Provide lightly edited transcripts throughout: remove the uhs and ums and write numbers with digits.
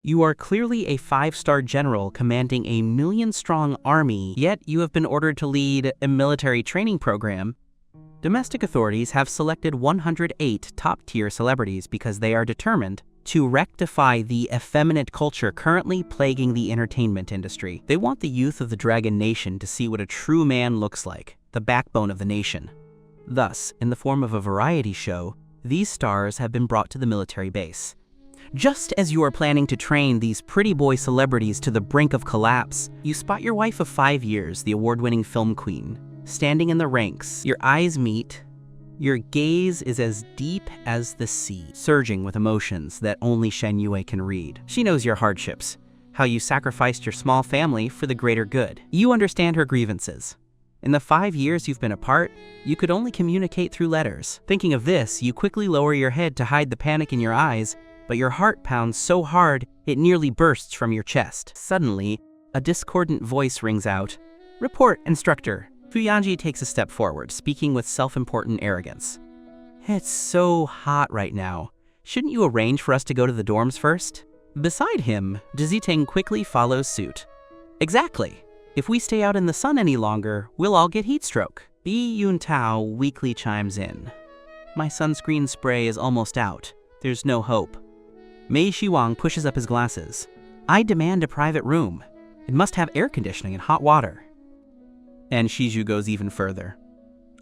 You are clearly a 5-star general commanding a million-strong army, yet you have been ordered to lead a military training program. Domestic authorities have selected 108 top-tier celebrities because they are determined to rectify the effeminate culture currently plaguing the entertainment industry. They want the youth of the Dragon Nation to see what a true man looks like, the backbone of the nation. Thus, in the form of a variety show, these stars have been brought to the military base. Just as you are planning to train these pretty boy celebrities to the brink of collapse, you spot your wife of 5 years, the award-winning film queen, standing in the ranks. Your eyes meet. Your gaze is as deep as the sea, surging with emotions that only Shen Yue can read. She knows your hardships, how you sacrificed your small family for the greater good. You understand her grievances. In the 5 years you've been apart, you could only communicate through letters. Thinking of this, you quickly lower your head to hide the panic in your eyes, but your heart pounds so hard it nearly bursts from your chest. Suddenly, a discordant voice rings out. "Report, instructor." Fu Yanji takes a step forward, speaking with self-important arrogance. "It's so hot right now. Shouldn't you arrange for us to go to the dorms first?" Beside him, Ziteng quickly follows suit. "Exactly. If we stay out in the sun any longer, we'll all get heat stroke." Bi Yuntao weakly chimes in. "My sunscreen spray is almost out. There's no hope." Mei Shiwang pushes up his glasses. "I demand a private room. It must have air conditioning and hot water." And Shiju goes even further.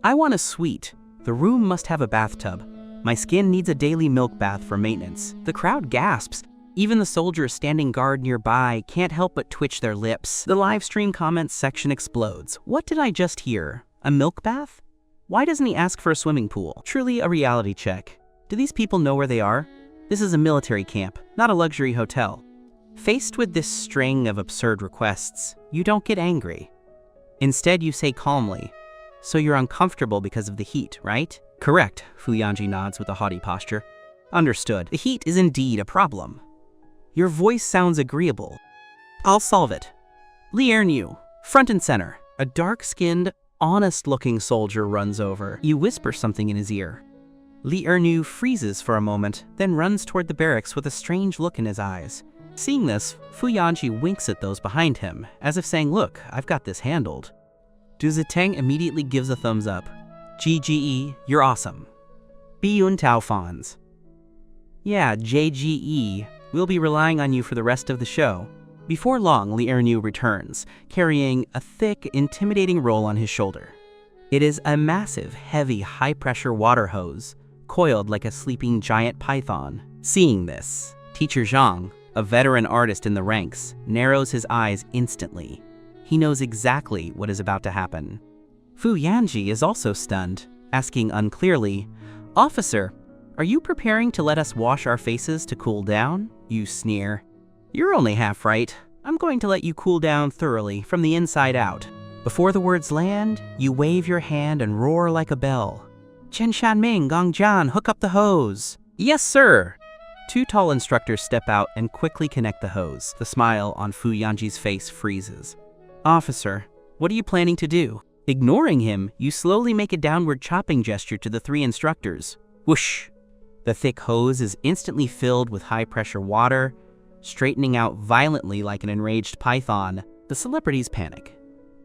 "I want a suite. The room must have a bathtub. My skin needs a daily milk bath for maintenance." The crowd gasps. Even the soldiers standing guard nearby can't help but twitch their lips. The live stream comments section explodes. What did I just hear? A milk bath? Why doesn't he ask for a swimming pool? Truly a reality check. Do these people know where they are? This is a military camp, not a luxury hotel. Faced with this string of absurd requests, you don't get angry. Instead, you say calmly, "So you're uncomfortable because of the heat, right?" "Correct," Fu Yanji nods with a haughty posture. "Understood. The heat is indeed a problem. Your voice sounds agreeable. I'll solve it." Li Ernu, front and center. A dark-skinned, honest-looking soldier runs over. You whisper something in his ear. Li Ernu freezes for a moment, then runs toward the barracks with a strange look in his eyes. Seeing this, Fu Yanji winks at those behind him, as if saying, "Look, I've got this handled." Du Ziteng immediately gives a thumbs up. "GGE, you're awesome." Bi Yuntao fawns. "Yeah, JGE, we'll be relying on you for the rest of the show." Before long, Li Ernu returns, carrying a thick, intimidating roll on his shoulder. It is a massive, heavy, high-pressure water hose, coiled like a sleeping giant python. Seeing this, Teacher Zhang, a veteran artist in the ranks, narrows his eyes instantly. He knows exactly what is about to happen. Fu Yanji is also stunned, asking unclearly, "Officer, are you preparing to let us wash our faces to cool down?" You sneer. "You're only half right. I'm going to let you cool down thoroughly from the inside out." Before the words land, you wave your hand and roar like a bell. "Chen Shanming, Gongjian, hook up the hose." "Yes, sir." 2 tall instructors step out and quickly connect the hose. The smile on Fu Yanji's face freezes. "Officer, what are you planning to do?" Ignoring him, you slowly make a downward chopping gesture to the 3 instructors. Whoosh! The thick hose is instantly filled with high-pressure water, straightening out violently like an enraged python. The celebrities panic.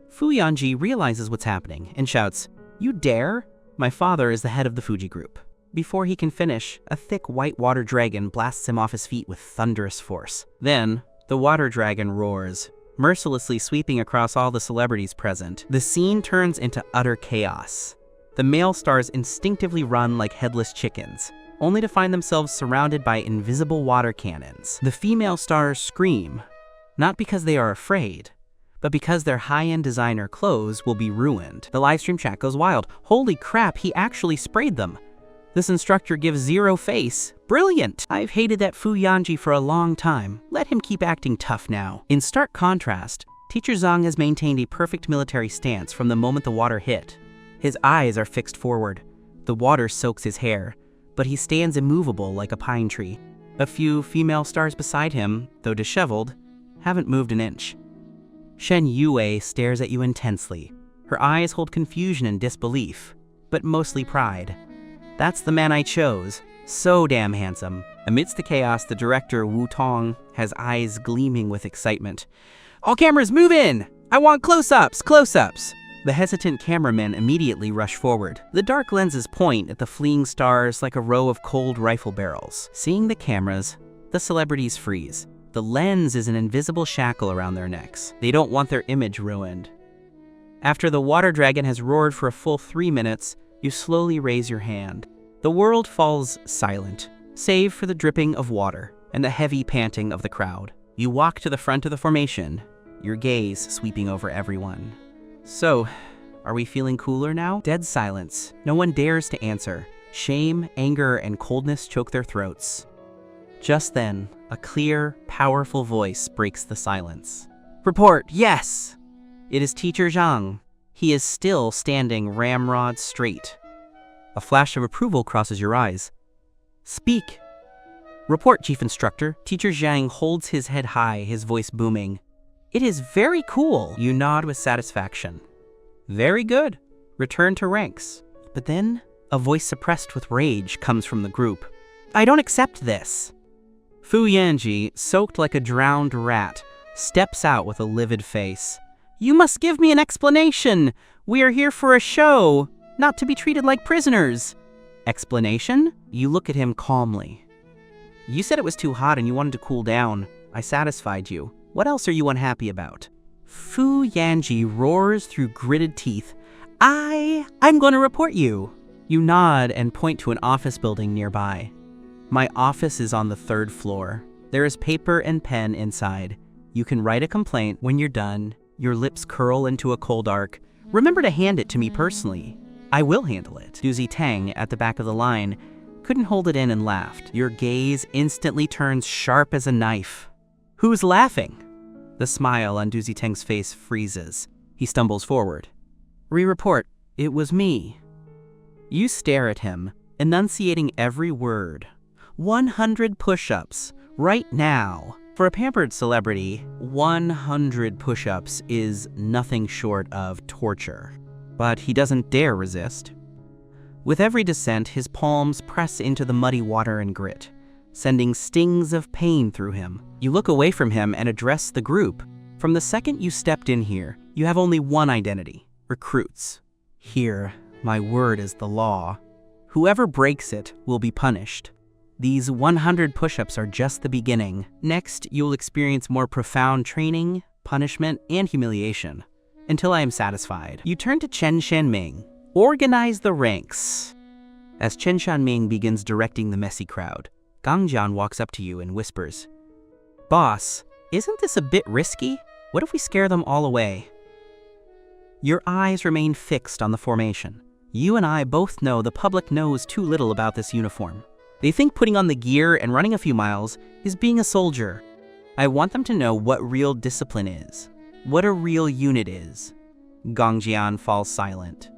Fu Yanji realizes what's happening and shouts, "You dare? My father is the head of the Fuji group." Before he can finish, a thick white water dragon blasts him off his feet with thunderous force. Then, the water dragon roars, mercilessly sweeping across all the celebrities present. The scene turns into utter chaos. The male stars instinctively run like headless chickens, only to find themselves surrounded by invisible water cannons. The female stars scream, not because they are afraid, but because their high-end designer clothes will be ruined. The livestream chat goes wild. "Holy crap, he actually sprayed them. This instructor gives 0 face. Brilliant! I've hated that Fu Yanji for a long time. Let him keep acting tough now." In stark contrast, Teacher Zhang has maintained a perfect military stance from the moment the water hit. His eyes are fixed forward. The water soaks his hair, but he stands immovable like a pine tree. A few female stars beside him, though disheveled, haven't moved an inch. Shen Yue stares at you intensely. Her eyes hold confusion and disbelief, but mostly pride. "That's the man I chose. So damn handsome. Amidst the chaos, the director, Wu Tong, has eyes gleaming with excitement. "All cameras, move in! I want close-ups, close-ups!" The hesitant cameramen immediately rush forward. The dark lenses point at the fleeing stars like a row of cold rifle barrels. Seeing the cameras, the celebrities freeze. The lens is an invisible shackle around their necks. They don't want their image ruined. After the water dragon has roared for a full 3 minutes, you slowly raise your hand. The world falls silent, save for the dripping of water and the heavy panting of the crowd. You walk to the front of the formation, your gaze sweeping over everyone. "So, are we feeling cooler now?" Dead silence. No one dares to answer. Shame, anger, and coldness choke their throats. Just then, a clear, powerful voice breaks the silence. "Report, yes!" It is Teacher Zhang. He is still standing ramrod straight. A flash of approval crosses your eyes. "Speak." "Report, Chief Instructor." Teacher Zhang holds his head high, his voice booming. "It is very cool." You nod with satisfaction. "Very good. Return to ranks." But then, a voice suppressed with rage comes from the group. "I don't accept this." Fu Yanji, soaked like a drowned rat, steps out with a livid face. "You must give me an explanation. We are here for a show, not to be treated like prisoners." "Explanation?" You look at him calmly. "You said it was too hot and you wanted to cool down. I satisfied you. What else are you unhappy about?" Fu Yanji roars through gritted teeth. I'm going to report you." You nod and point to an office building nearby. "My office is on the 3rd floor. There is paper and pen inside. You can write a complaint. When you're done, your lips curl into a cold arc. Remember to hand it to me personally." "I will handle it." Duzi Tang, at the back of the line, couldn't hold it in and laughed. Your gaze instantly turns sharp as a knife. "Who's laughing?" The smile on Duzi Tang's face freezes. He stumbles forward. "Re-report, it was me." You stare at him, enunciating every word. 100 push-ups, right now. For a pampered celebrity, 100 push-ups is nothing short of torture. But he doesn't dare resist. With every descent, his palms press into the muddy water and grit, sending stings of pain through him. You look away from him and address the group. From the second you stepped in here, you have only one identity: recruits. Here, my word is the law. Whoever breaks it will be punished. These 100 push-ups are just the beginning. Next, you'll experience more profound training, punishment, and humiliation. Until I am satisfied. You turn to Chen Shanming. "Organize the ranks." As Chen Shanming begins directing the messy crowd, Gang Jian walks up to you and whispers, "Boss, isn't this a bit risky? What if we scare them all away?" Your eyes remain fixed on the formation. You and I both know the public knows too little about this uniform. They think putting on the gear and running a few miles is being a soldier. I want them to know what real discipline is, what a real unit is. Gang Jian falls silent.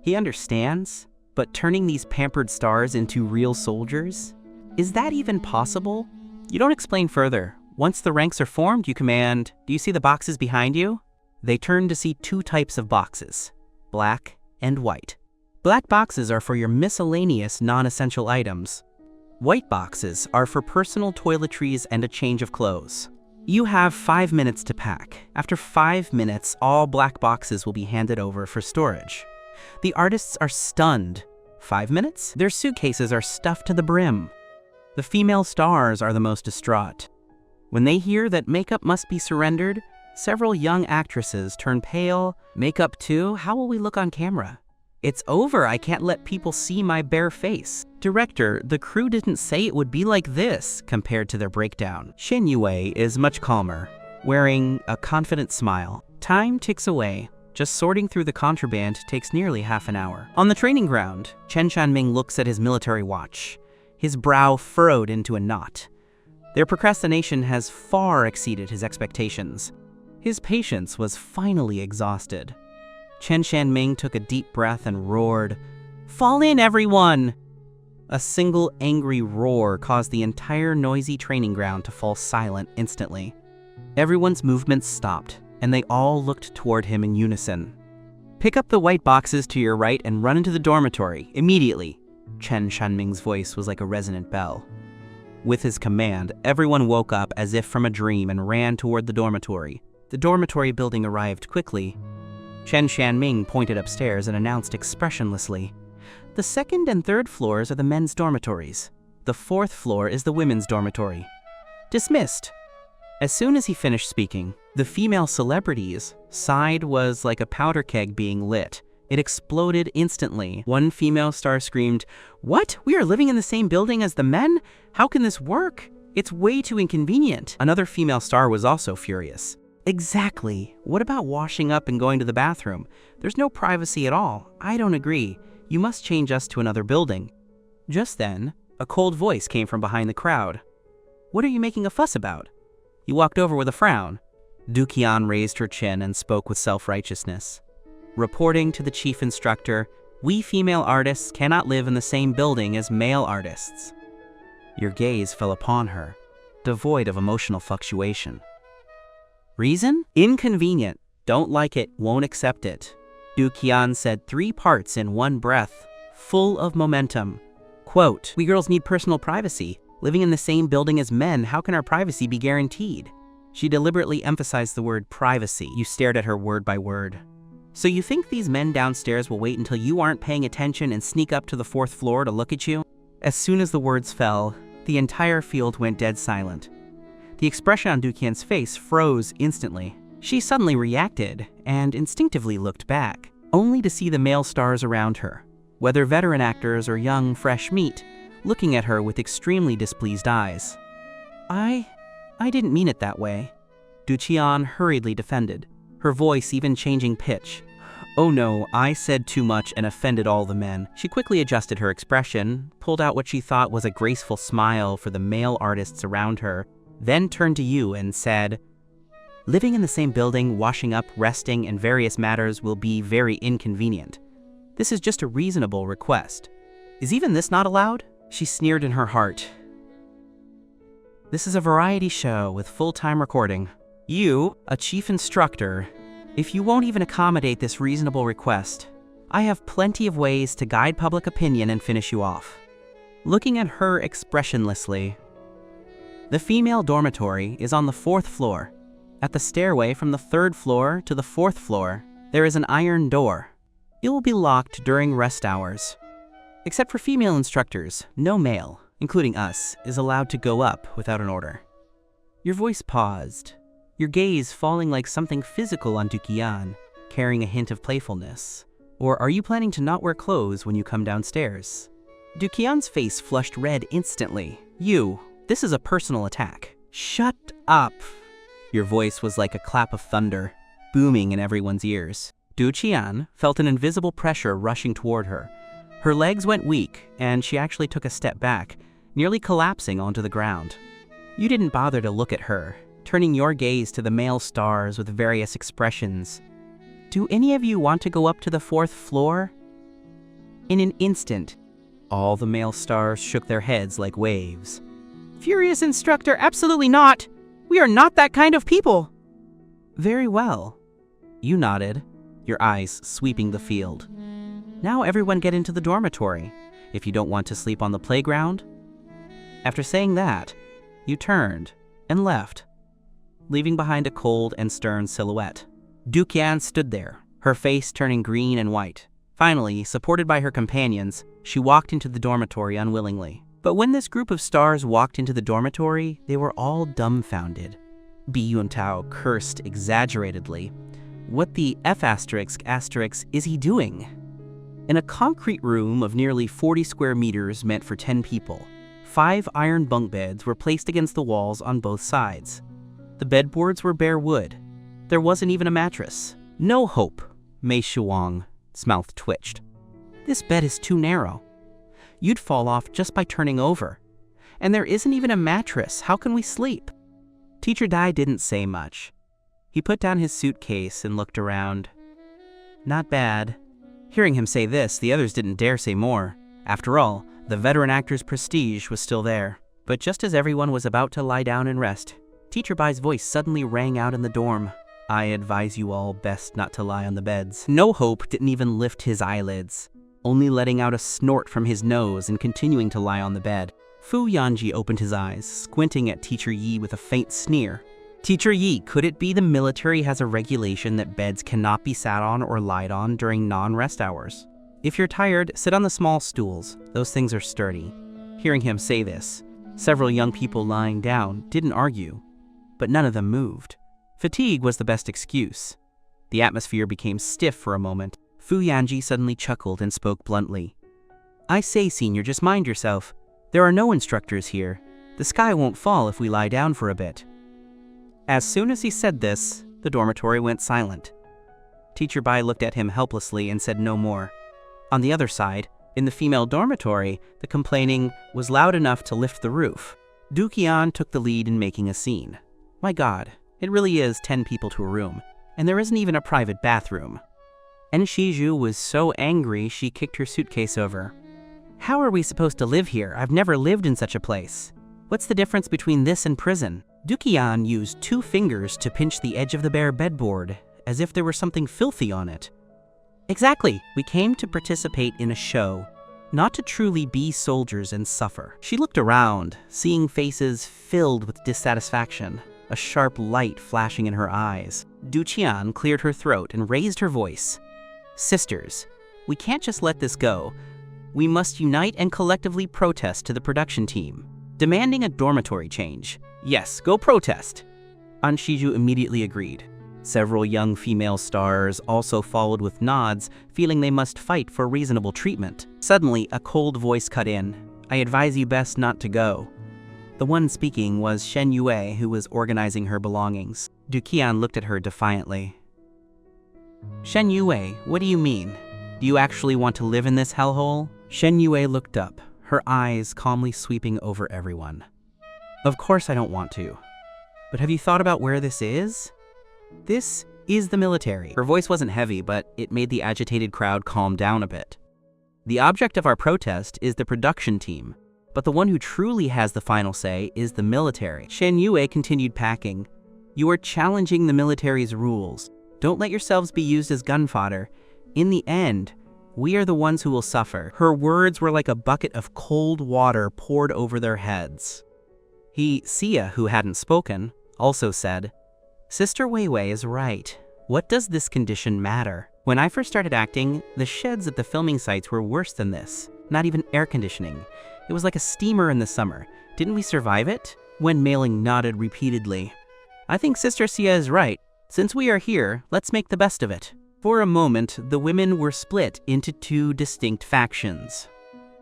He understands, but turning these pampered stars into real soldiers? Is that even possible? You don't explain further. Once the ranks are formed, you command, "Do you see the boxes behind you?" They turn to see 2 types of boxes, black and white. Black boxes are for your miscellaneous non-essential items. White boxes are for personal toiletries and a change of clothes. You have 5 minutes to pack. After 5 minutes, all black boxes will be handed over for storage. The artists are stunned. 5 minutes? Their suitcases are stuffed to the brim. The female stars are the most distraught. When they hear that makeup must be surrendered, several young actresses turn pale. "Makeup too? How will we look on camera?" "It's over, I can't let people see my bare face." "Director, the crew didn't say it would be like this," compared to their breakdown. Shen Yue is much calmer, wearing a confident smile. Time ticks away. Just sorting through the contraband takes nearly half an hour. On the training ground, Chen Shanming looks at his military watch, his brow furrowed into a knot. Their procrastination has far exceeded his expectations. His patience was finally exhausted. Chen Shanming took a deep breath and roared, "Fall in, everyone!" A single angry roar caused the entire noisy training ground to fall silent instantly. Everyone's movements stopped, and they all looked toward him in unison. "Pick up the white boxes to your right and run into the dormitory, immediately." Chen Shanming's voice was like a resonant bell. With his command, everyone woke up as if from a dream and ran toward the dormitory. The dormitory building arrived quickly. Chen Shanming pointed upstairs and announced expressionlessly, "The second and third floors are the men's dormitories. The fourth floor is the women's dormitory. Dismissed." As soon as he finished speaking, the female celebrities' side was like a powder keg being lit. It exploded instantly. One female star screamed, "What? We are living in the same building as the men? How can this work? It's way too inconvenient." Another female star was also furious. "Exactly. What about washing up and going to the bathroom? There's no privacy at all. I don't agree. You must change us to another building." Just then, a cold voice came from behind the crowd. "What are you making a fuss about?" He walked over with a frown. Du Qian raised her chin and spoke with self-righteousness. Reporting to the chief instructor, "We female artists cannot live in the same building as male artists." Your gaze fell upon her, devoid of emotional fluctuation. Reason? Inconvenient. Don't like it, won't accept it. Du Qian said 3 parts in one breath, full of momentum. Quote, "We girls need personal privacy. Living in the same building as men, how can our privacy be guaranteed?" She deliberately emphasized the word privacy. You stared at her word by word. "So you think these men downstairs will wait until you aren't paying attention and sneak up to the 4th floor to look at you?" As soon as the words fell, the entire field went dead silent. The expression on Du Qian's face froze instantly. She suddenly reacted and instinctively looked back, only to see the male stars around her, whether veteran actors or young, fresh meat, looking at her with extremely displeased eyes. I didn't mean it that way," Du Qian hurriedly defended, her voice even changing pitch. "Oh no, I said too much and offended all the men." She quickly adjusted her expression, pulled out what she thought was a graceful smile for the male artists around her, then turned to you and said, "Living in the same building, washing up, resting, and various matters will be very inconvenient. This is just a reasonable request. Is even this not allowed?" She sneered in her heart. "This is a variety show with full-time recording. You, a chief instructor, if you won't even accommodate this reasonable request, I have plenty of ways to guide public opinion and finish you off." Looking at her expressionlessly, "The female dormitory is on the 4th floor. At the stairway from the 3rd floor to the 4th floor, there is an iron door. It will be locked during rest hours. Except for female instructors, no male, including us, is allowed to go up without an order." Your voice paused, your gaze falling like something physical on Du Qian, carrying a hint of playfulness. "Or are you planning to not wear clothes when you come downstairs?" Du Qian's face flushed red instantly. This is a personal attack." "Shut up!" Your voice was like a clap of thunder, booming in everyone's ears. Du Qian felt an invisible pressure rushing toward her. Her legs went weak, and she actually took a step back, nearly collapsing onto the ground. You didn't bother to look at her, turning your gaze to the male stars with various expressions. "Do any of you want to go up to the 4th floor?" In an instant, all the male stars shook their heads like waves. "Furious instructor, absolutely not! We are not that kind of people!" "Very well." You nodded, your eyes sweeping the field. "Now everyone get into the dormitory, if you don't want to sleep on the playground." After saying that, you turned and left, leaving behind a cold and stern silhouette. Du Qian stood there, her face turning green and white. Finally, supported by her companions, she walked into the dormitory unwillingly. But when this group of stars walked into the dormitory, they were all dumbfounded. Bi Yuntao cursed exaggeratedly. What the F*** is he doing? In a concrete room of nearly 40 square meters meant for 10 people, 5 iron bunk beds were placed against the walls on both sides. The bedboards were bare wood. There wasn't even a mattress. "No hope," Mei Shuang's mouth twitched. "This bed is too narrow. You'd fall off just by turning over. And there isn't even a mattress. How can we sleep?" Teacher Dai didn't say much. He put down his suitcase and looked around. Not bad. Hearing him say this, the others didn't dare say more. After all, the veteran actor's prestige was still there. But just as everyone was about to lie down and rest, Teacher Bai's voice suddenly rang out in the dorm. "I advise you all best not to lie on the beds." No Hope didn't even lift his eyelids, only letting out a snort from his nose and continuing to lie on the bed. Fu Yanji opened his eyes, squinting at Teacher Yi with a faint sneer. Teacher Yi, could it be the military has a regulation that beds cannot be sat on or lied on during non-rest hours? If you're tired, sit on the small stools. Those things are sturdy. Hearing him say this, several young people lying down didn't argue, but none of them moved. Fatigue was the best excuse. The atmosphere became stiff for a moment. Fu Yanji suddenly chuckled and spoke bluntly. I say, senior, just mind yourself. There are no instructors here. The sky won't fall if we lie down for a bit. As soon as he said this, the dormitory went silent. Teacher Bai looked at him helplessly and said no more. On the other side, in the female dormitory, the complaining was loud enough to lift the roof. Du Qian took the lead in making a scene. My God, it really is 10 people to a room, and there isn't even a private bathroom. And Shiju was so angry she kicked her suitcase over. How are we supposed to live here? I've never lived in such a place. What's the difference between this and prison? Du Qian used 2 fingers to pinch the edge of the bare bedboard, as if there were something filthy on it. Exactly, we came to participate in a show, not to truly be soldiers and suffer. She looked around, seeing faces filled with dissatisfaction, a sharp light flashing in her eyes. Du Qian cleared her throat and raised her voice. Sisters, we can't just let this go. We must unite and collectively protest to the production team, demanding a dormitory change. Yes, go protest. An Shiju immediately agreed. Several young female stars also followed with nods, feeling they must fight for reasonable treatment. Suddenly, a cold voice cut in. I advise you best not to go. The one speaking was Shen Yue, who was organizing her belongings. Du Qian looked at her defiantly. Shen Yue, what do you mean? Do you actually want to live in this hellhole? Shen Yue looked up, her eyes calmly sweeping over everyone. Of course I don't want to. But have you thought about where this is? This is the military. Her voice wasn't heavy, but it made the agitated crowd calm down a bit. The object of our protest is the production team, but the one who truly has the final say is the military. Shen Yue continued packing. You are challenging the military's rules. Don't let yourselves be used as gun fodder. In the end, we are the ones who will suffer. Her words were like a bucket of cold water poured over their heads. Sia, who hadn't spoken, also said, Sister Weiwei is right. What does this condition matter? When I first started acting, the sheds at the filming sites were worse than this. Not even air conditioning. It was like a steamer in the summer. Didn't we survive it? Wen Meiling nodded repeatedly. I think Sister Sia is right. Since we are here, let's make the best of it. For a moment, the women were split into 2 distinct factions.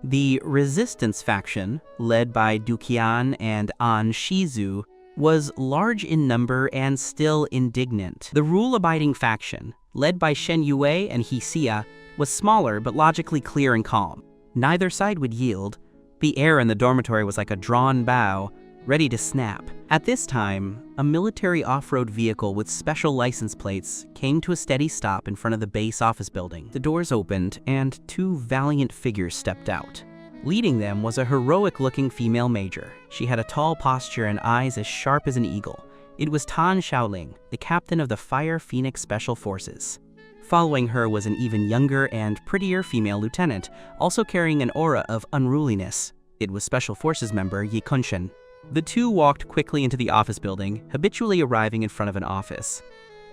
The resistance faction, led by Du Qian and An Shizu, was large in number and still indignant. The rule-abiding faction, led by Shen Yue and Sia, was smaller but logically clear and calm. Neither side would yield. The air in the dormitory was like a drawn bow, ready to snap. At this time, a military off-road vehicle with special license plates came to a steady stop in front of the base office building. The doors opened and 2 valiant figures stepped out. Leading them was a heroic-looking female major. She had a tall posture and eyes as sharp as an eagle. It was Tan Xiaoling, the captain of the Fire Phoenix Special Forces. Following her was an even younger and prettier female lieutenant, also carrying an aura of unruliness. It was Special Forces member Yi Kunshen. The 2 walked quickly into the office building, habitually arriving in front of an office.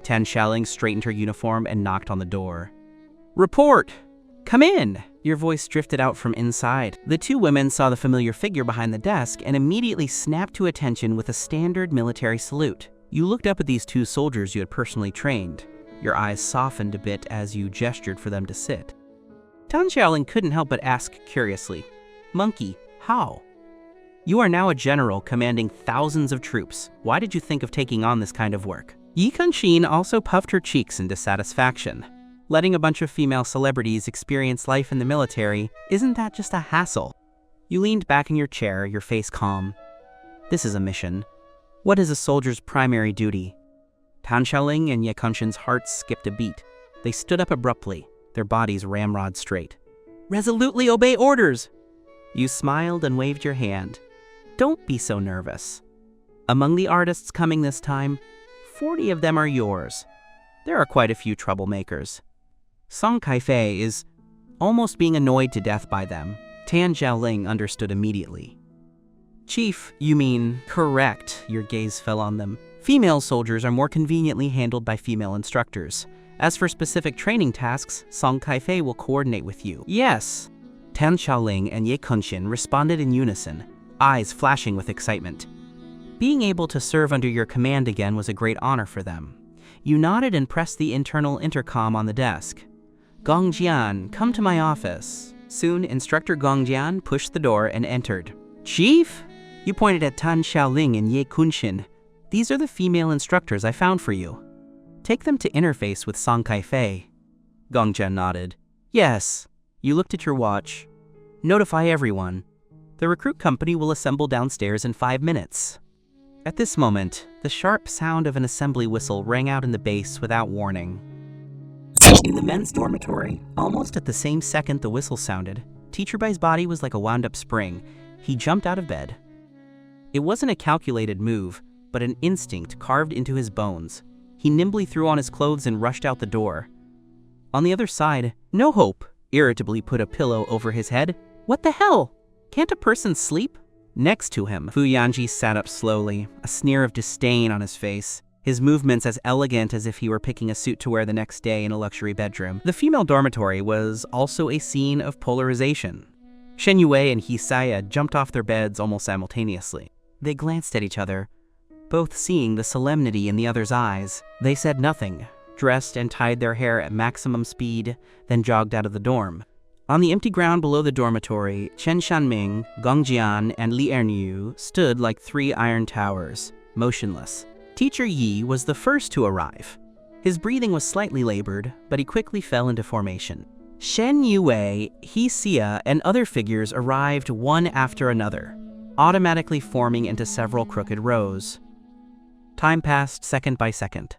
Tan Xiaoling straightened her uniform and knocked on the door. Report! Come in! Your voice drifted out from inside. The 2 women saw the familiar figure behind the desk and immediately snapped to attention with a standard military salute. You looked up at these 2 soldiers you had personally trained. Your eyes softened a bit as you gestured for them to sit. Tan Xiaoling couldn't help but ask curiously, Monkey, how? You are now a general commanding thousands of troops. Why did you think of taking on this kind of work? Yi Kunshin also puffed her cheeks in dissatisfaction. Letting a bunch of female celebrities experience life in the military, isn't that just a hassle? You leaned back in your chair, your face calm. This is a mission. What is a soldier's primary duty? Tan Xiaoling and Ye Kunshin's hearts skipped a beat. They stood up abruptly, their bodies ramrod straight. Resolutely obey orders! You smiled and waved your hand. Don't be so nervous. Among the artists coming this time, 40 of them are yours. There are quite a few troublemakers. Song Kaifei is almost being annoyed to death by them. Tan Xiaoling understood immediately. Chief, you mean correct. Your gaze fell on them. Female soldiers are more conveniently handled by female instructors. As for specific training tasks, Song Kaifei will coordinate with you. Yes. Tan Xiaoling and Ye Kunxin responded in unison, eyes flashing with excitement. Being able to serve under your command again was a great honor for them. You nodded and pressed the internal intercom on the desk. Gong Jian, come to my office. Soon, Instructor Gong Jian pushed the door and entered. Chief? You pointed at Tan Xiaoling and Ye Kunxin. These are the female instructors I found for you. Take them to interface with Song Kaifei. Gong Jian nodded. Yes. You looked at your watch. Notify everyone. The recruit company will assemble downstairs in 5 minutes. At this moment, the sharp sound of an assembly whistle rang out in the base without warning. In the men's dormitory, almost at the same second the whistle sounded, Teacher Bai's body was like a wound-up spring. He jumped out of bed. It wasn't a calculated move, but an instinct carved into his bones. He nimbly threw on his clothes and rushed out the door. On the other side, No Hope irritably put a pillow over his head. What the hell? Can't a person sleep? Next to him, Fu Yanji sat up slowly, a sneer of disdain on his face, his movements as elegant as if he were picking a suit to wear the next day in a luxury bedroom. The female dormitory was also a scene of polarization. Shen Yue and Hisaya jumped off their beds almost simultaneously. They glanced at each other, both seeing the solemnity in the other's eyes. They said nothing, dressed and tied their hair at maximum speed, then jogged out of the dorm. On the empty ground below the dormitory, Chen Shanming, Gong Jian, and Li Erniu stood like 3 iron towers, motionless. Teacher Yi was the first to arrive. His breathing was slightly labored, but he quickly fell into formation. Shen Yue, Xia, and other figures arrived one after another, automatically forming into several crooked rows. Time passed second by second.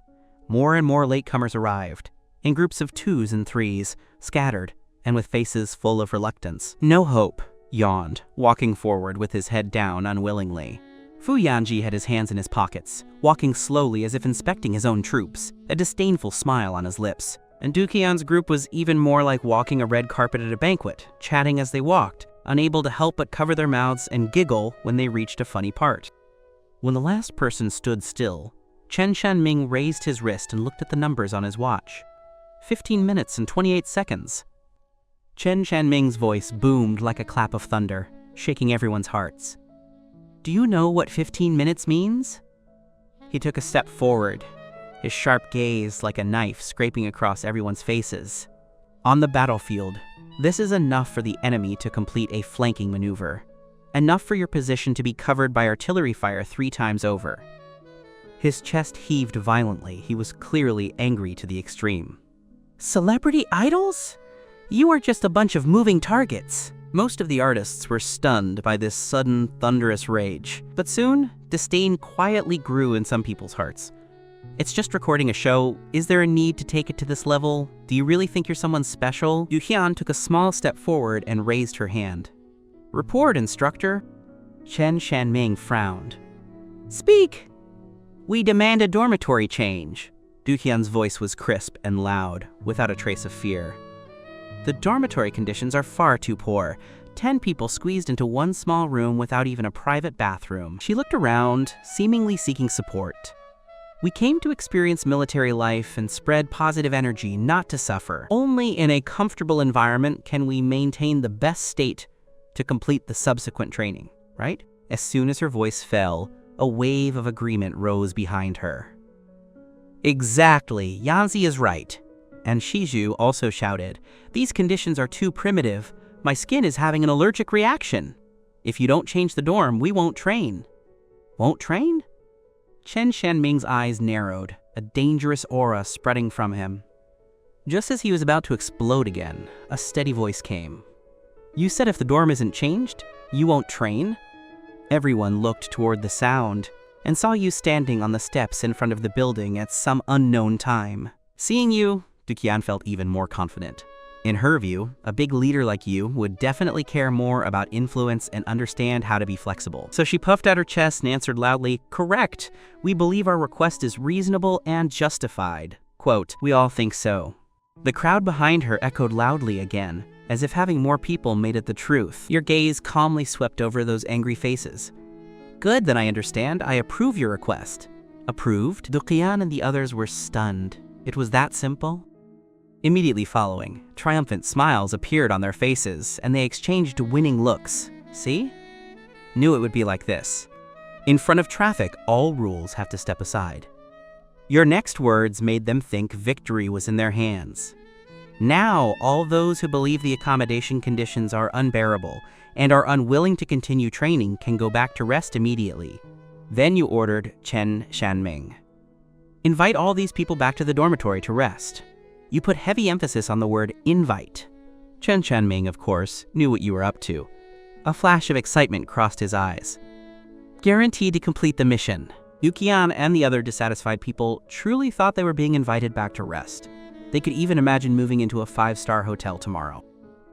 More and more latecomers arrived, in groups of 2s and 3s, scattered, and with faces full of reluctance. No Hope yawned, walking forward with his head down unwillingly. Fu Yanji had his hands in his pockets, walking slowly as if inspecting his own troops, a disdainful smile on his lips. And Duqian's group was even more like walking a red carpet at a banquet, chatting as they walked, unable to help but cover their mouths and giggle when they reached a funny part. When the last person stood still, Chen Shanming raised his wrist and looked at the numbers on his watch. 15 minutes and 28 seconds. Chen Shanming's voice boomed like a clap of thunder, shaking everyone's hearts. Do you know what 15 minutes means? He took a step forward, his sharp gaze like a knife scraping across everyone's faces. On the battlefield, this is enough for the enemy to complete a flanking maneuver. Enough for your position to be covered by artillery fire 3 times over. His chest heaved violently. He was clearly angry to the extreme. Celebrity idols? You are just a bunch of moving targets. Most of the artists were stunned by this sudden, thunderous rage. But soon, disdain quietly grew in some people's hearts. It's just recording a show. Is there a need to take it to this level? Do you really think you're someone special? Yu Hian took a small step forward and raised her hand. Report, instructor. Chen Shanming frowned. Speak! We demand a dormitory change. Duqian's voice was crisp and loud, without a trace of fear. The dormitory conditions are far too poor. 10 people squeezed into one small room without even a private bathroom. She looked around, seemingly seeking support. We came to experience military life and spread positive energy, not to suffer. Only in a comfortable environment can we maintain the best state to complete the subsequent training, right? As soon as her voice fell, a wave of agreement rose behind her. Exactly, Yanzi is right. And Shizhu also shouted, these conditions are too primitive. My skin is having an allergic reaction. If you don't change the dorm, we won't train. Won't train? Chen Shanming's eyes narrowed, a dangerous aura spreading from him. Just as he was about to explode again, a steady voice came. You said if the dorm isn't changed, you won't train? Everyone looked toward the sound and saw you standing on the steps in front of the building at some unknown time. Seeing you, Duqian felt even more confident. In her view, a big leader like you would definitely care more about influence and understand how to be flexible. So she puffed out her chest and answered loudly, correct. We believe our request is reasonable and justified. Quote, we all think so. The crowd behind her echoed loudly again, as if having more people made it the truth. Your gaze calmly swept over those angry faces. Good, then I understand. I approve your request. Approved? Duqian and the others were stunned. It was that simple? Immediately following, triumphant smiles appeared on their faces, and they exchanged winning looks. See? Knew it would be like this. In front of traffic, all rules have to step aside. Your next words made them think victory was in their hands. Now, all those who believe the accommodation conditions are unbearable and are unwilling to continue training can go back to rest immediately. Then you ordered Chen Shanming. Invite all these people back to the dormitory to rest. You put heavy emphasis on the word invite. Chen Shanming, of course, knew what you were up to. A flash of excitement crossed his eyes. Guaranteed to complete the mission. Duqian and the other dissatisfied people truly thought they were being invited back to rest. They could even imagine moving into a 5-star hotel tomorrow.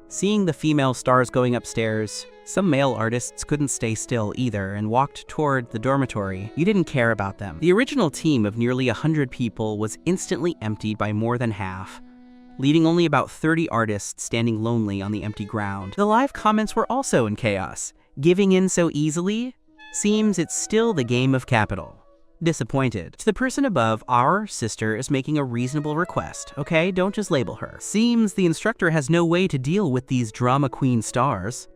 Seeing the female stars going upstairs, some male artists couldn't stay still either and walked toward the dormitory. You didn't care about them. The original team of nearly 100 people was instantly emptied by more than half, leaving only about 30 artists standing lonely on the empty ground. The live comments were also in chaos. Giving in so easily? Seems it's still the game of capital. Disappointed. To the person above, our sister is making a reasonable request, okay? Don't just label her. Seems the instructor has no way to deal with these drama queen stars.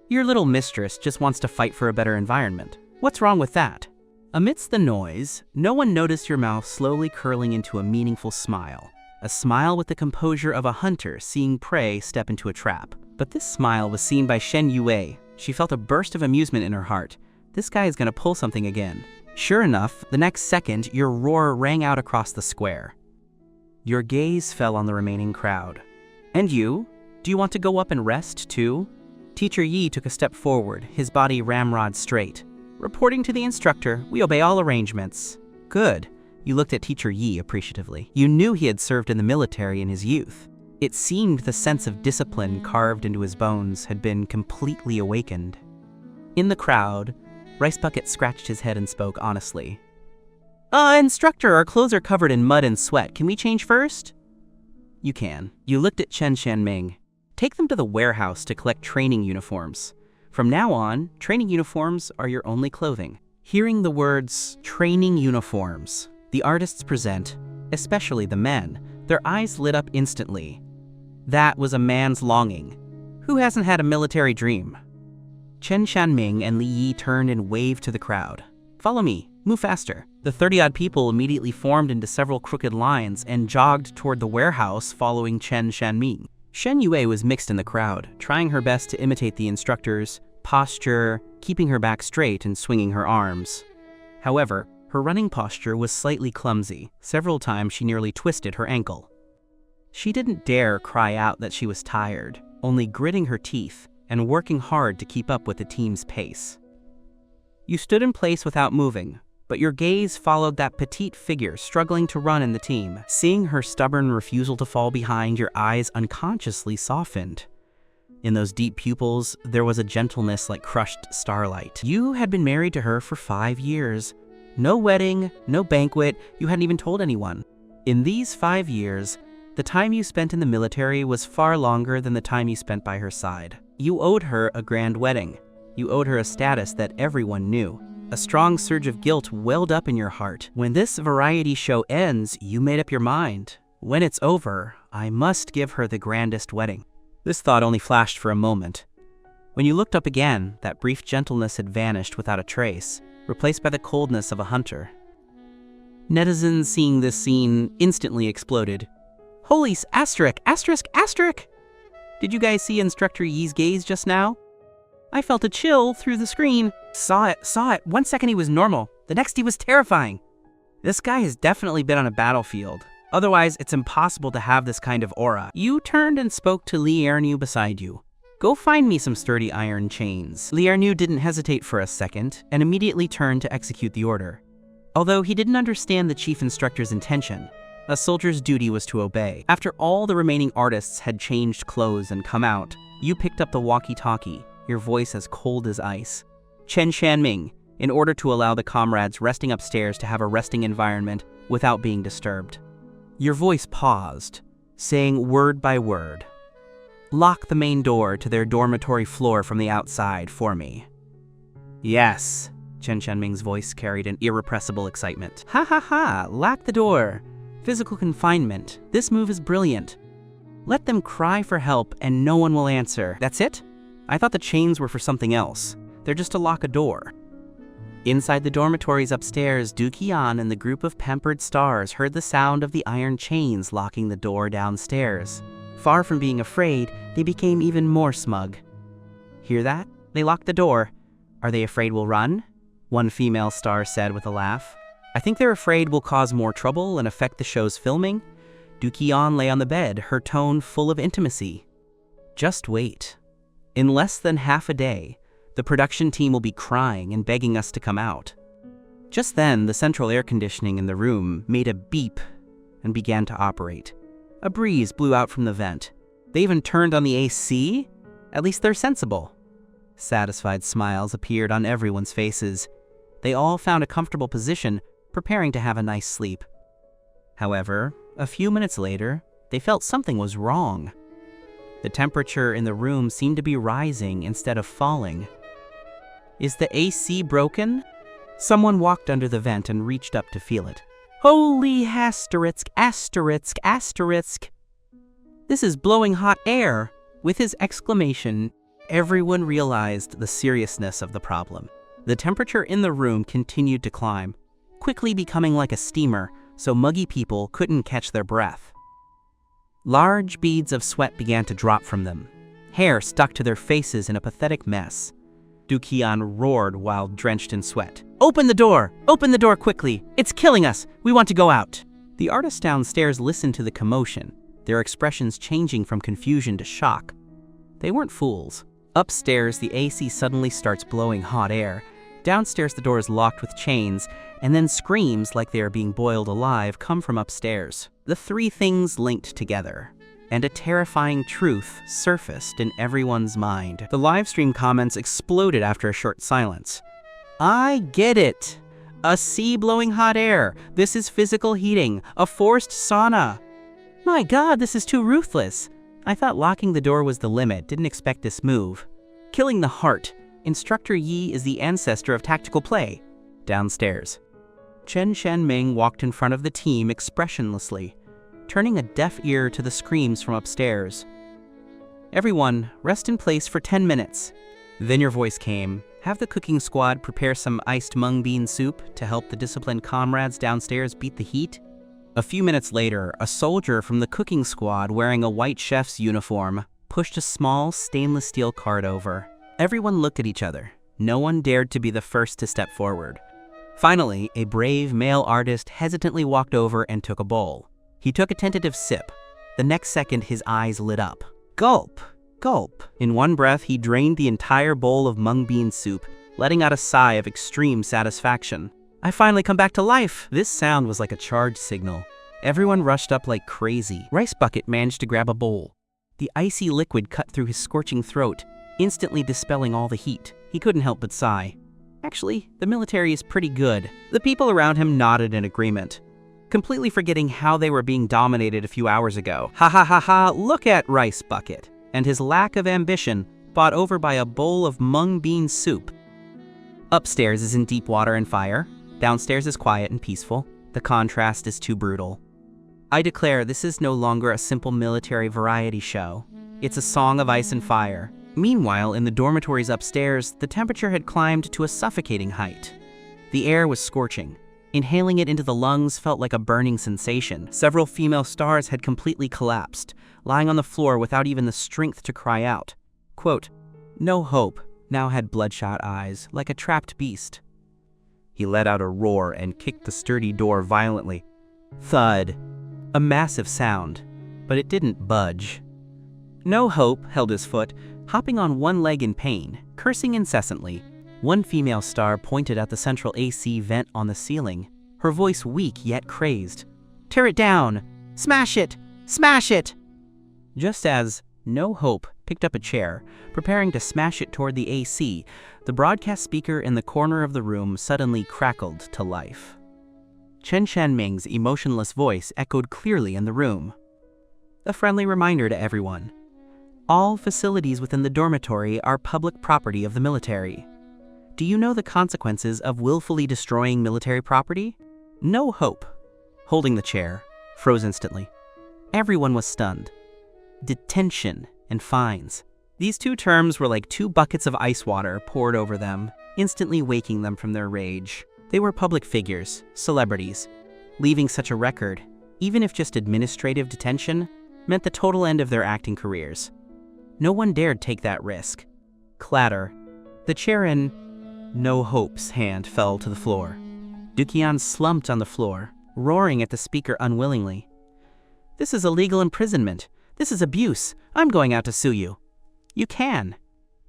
Your little mistress just wants to fight for a better environment. What's wrong with that? Amidst the noise, no one noticed your mouth slowly curling into a meaningful smile. A smile with the composure of a hunter seeing prey step into a trap. But this smile was seen by Shen Yue. She felt a burst of amusement in her heart. This guy is gonna pull something again. Sure enough, the next second, your roar rang out across the square. Your gaze fell on the remaining crowd. And you? Do you want to go up and rest, too? Teacher Yi took a step forward, his body ramrod straight. Reporting to the instructor, we obey all arrangements. Good. You looked at Teacher Yi appreciatively. You knew he had served in the military in his youth. It seemed the sense of discipline carved into his bones had been completely awakened. In the crowd, Rice Bucket scratched his head and spoke honestly. Instructor, our clothes are covered in mud and sweat. Can we change first? You can. You looked at Chen Shanming. Take them to the warehouse to collect training uniforms. From now on, training uniforms are your only clothing. Hearing the words, training uniforms, the artists present, especially the men, their eyes lit up instantly. That was a man's longing. Who hasn't had a military dream? Chen Shanming and Li Yi turned and waved to the crowd. Follow me, move faster. The 30-odd people immediately formed into several crooked lines and jogged toward the warehouse following Chen Shanming. Shen Yue was mixed in the crowd, trying her best to imitate the instructor's posture, keeping her back straight and swinging her arms. However, her running posture was slightly clumsy. Several times she nearly twisted her ankle. She didn't dare cry out that she was tired, only gritting her teeth and working hard to keep up with the team's pace. You stood in place without moving, but your gaze followed that petite figure struggling to run in the team. Seeing her stubborn refusal to fall behind, your eyes unconsciously softened. In those deep pupils, there was a gentleness like crushed starlight. You had been married to her for 5 years. No wedding, no banquet, you hadn't even told anyone. In these 5 years, the time you spent in the military was far longer than the time you spent by her side. You owed her a grand wedding. You owed her a status that everyone knew. A strong surge of guilt welled up in your heart. When this variety show ends, you made up your mind. When it's over, I must give her the grandest wedding. This thought only flashed for a moment. When you looked up again, that brief gentleness had vanished without a trace, replaced by the coldness of a hunter. Netizens seeing this scene instantly exploded. Holy asterisk, asterisk, asterisk! Did you guys see Instructor Yi's gaze just now? I felt a chill through the screen. Saw it. 1 second he was normal. The next he was terrifying. This guy has definitely been on a battlefield. Otherwise, it's impossible to have this kind of aura. You turned and spoke to Li Ernu beside you. Go find me some sturdy iron chains. Li Ernu didn't hesitate for a second and immediately turned to execute the order. Although he didn't understand the chief instructor's intention, a soldier's duty was to obey. After all the remaining artists had changed clothes and come out, you picked up the walkie-talkie, your voice as cold as ice. Chen Shanming, in order to allow the comrades resting upstairs to have a resting environment without being disturbed. Your voice paused, saying word by word, "Lock the main door to their dormitory floor from the outside for me." Yes, Chen Shenming's voice carried an irrepressible excitement. Ha ha ha, lock the door. Physical confinement. This move is brilliant. Let them cry for help and no one will answer. That's it? I thought the chains were for something else. They're just to lock a door. Inside the dormitories upstairs, Du Qian and the group of pampered stars heard the sound of the iron chains locking the door downstairs. Far from being afraid, they became even more smug. Hear that? They locked the door. Are they afraid we'll run? One female star said with a laugh. I think they're afraid we'll cause more trouble and affect the show's filming. Du Qian lay on the bed, her tone full of intimacy. Just wait. In less than half a day, the production team will be crying and begging us to come out. Just then, the central air conditioning in the room made a beep and began to operate. A breeze blew out from the vent. They even turned on the AC? At least they're sensible. Satisfied smiles appeared on everyone's faces. They all found a comfortable position, preparing to have a nice sleep. However, a few minutes later, they felt something was wrong. The temperature in the room seemed to be rising instead of falling. Is the AC broken? Someone walked under the vent and reached up to feel it. Holy asterisk, asterisk, asterisk. This is blowing hot air. With his exclamation, everyone realized the seriousness of the problem. The temperature in the room continued to climb, quickly becoming like a steamer, so muggy people couldn't catch their breath. Large beads of sweat began to drop from them. Hair stuck to their faces in a pathetic mess. Du Qian roared while drenched in sweat. Open the door! Open the door quickly! It's killing us! We want to go out! The artists downstairs listened to the commotion, their expressions changing from confusion to shock. They weren't fools. Upstairs, the AC suddenly starts blowing hot air. Downstairs, the door is locked with chains, and then screams like they are being boiled alive come from upstairs. The three things linked together, and a terrifying truth surfaced in everyone's mind. The livestream comments exploded after a short silence. I get it! A sea blowing hot air. This is physical heating. A forced sauna. My God, this is too ruthless. I thought locking the door was the limit, didn't expect this move. Killing the heart. Instructor Yi is the ancestor of tactical play. Downstairs. Chen Shenming walked in front of the team expressionlessly, turning a deaf ear to the screams from upstairs. Everyone, rest in place for 10 minutes. Then your voice came. Have the cooking squad prepare some iced mung bean soup to help the disciplined comrades downstairs beat the heat. A few minutes later, a soldier from the cooking squad wearing a white chef's uniform pushed a small stainless steel cart over. Everyone looked at each other. No one dared to be the first to step forward. Finally, a brave male artist hesitantly walked over and took a bowl. He took a tentative sip. The next second, his eyes lit up. Gulp! Gulp! In one breath, he drained the entire bowl of mung bean soup, letting out a sigh of extreme satisfaction. I finally come back to life! This sound was like a charge signal. Everyone rushed up like crazy. Rice Bucket managed to grab a bowl. The icy liquid cut through his scorching throat, instantly dispelling all the heat. He couldn't help but sigh. Actually, the military is pretty good. The people around him nodded in agreement, completely forgetting how they were being dominated a few hours ago. Ha ha ha ha, look at Rice Bucket, and his lack of ambition, bought over by a bowl of mung bean soup. Upstairs is in deep water and fire. Downstairs is quiet and peaceful. The contrast is too brutal. I declare this is no longer a simple military variety show. It's a song of ice and fire. Meanwhile, in the dormitories upstairs, the temperature had climbed to a suffocating height. The air was scorching. Inhaling it into the lungs felt like a burning sensation. Several female stars had completely collapsed, lying on the floor without even the strength to cry out. Quote, No Hope now had bloodshot eyes, like a trapped beast. He let out a roar and kicked the sturdy door violently. Thud. A massive sound, but it didn't budge. No Hope held his foot, hopping on one leg in pain, cursing incessantly. One female star pointed at the central AC vent on the ceiling, her voice weak yet crazed. Tear it down! Smash it! Smash it! Just as No Hope picked up a chair, preparing to smash it toward the AC, the broadcast speaker in the corner of the room suddenly crackled to life. Chen Shenming's emotionless voice echoed clearly in the room. A friendly reminder to everyone. All facilities within the dormitory are public property of the military. Do you know the consequences of willfully destroying military property? No hope. Holding the chair, froze instantly. Everyone was stunned. Detention and fines. These two terms were like 2 buckets of ice water poured over them, instantly waking them from their rage. They were public figures, celebrities. Leaving such a record, even if just administrative detention, meant the total end of their acting careers. No one dared take that risk. Clatter. The chair in No Hope's hand fell to the floor. Dukian slumped on the floor, roaring at the speaker unwillingly. "This is illegal imprisonment. This is abuse. I'm going out to sue you." "You can."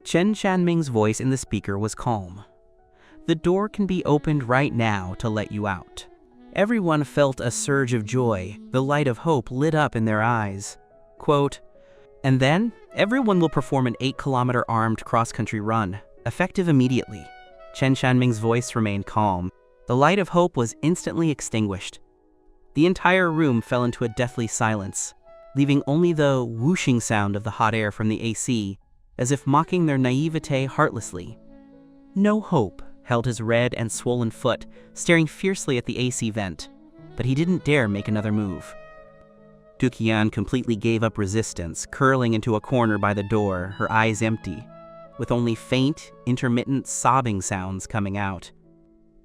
Chen Shanming's voice in the speaker was calm. "The door can be opened right now to let you out." Everyone felt a surge of joy. The light of hope lit up in their eyes. Quote, "And then, everyone will perform an 8-kilometer armed cross-country run, effective immediately." Chen Shanming's voice remained calm. The light of hope was instantly extinguished. The entire room fell into a deathly silence, leaving only the whooshing sound of the hot air from the AC, as if mocking their naivete heartlessly. No Hope held his red and swollen foot, staring fiercely at the AC vent, but he didn't dare make another move. Dukian completely gave up resistance, curling into a corner by the door, her eyes empty, with only faint, intermittent sobbing sounds coming out.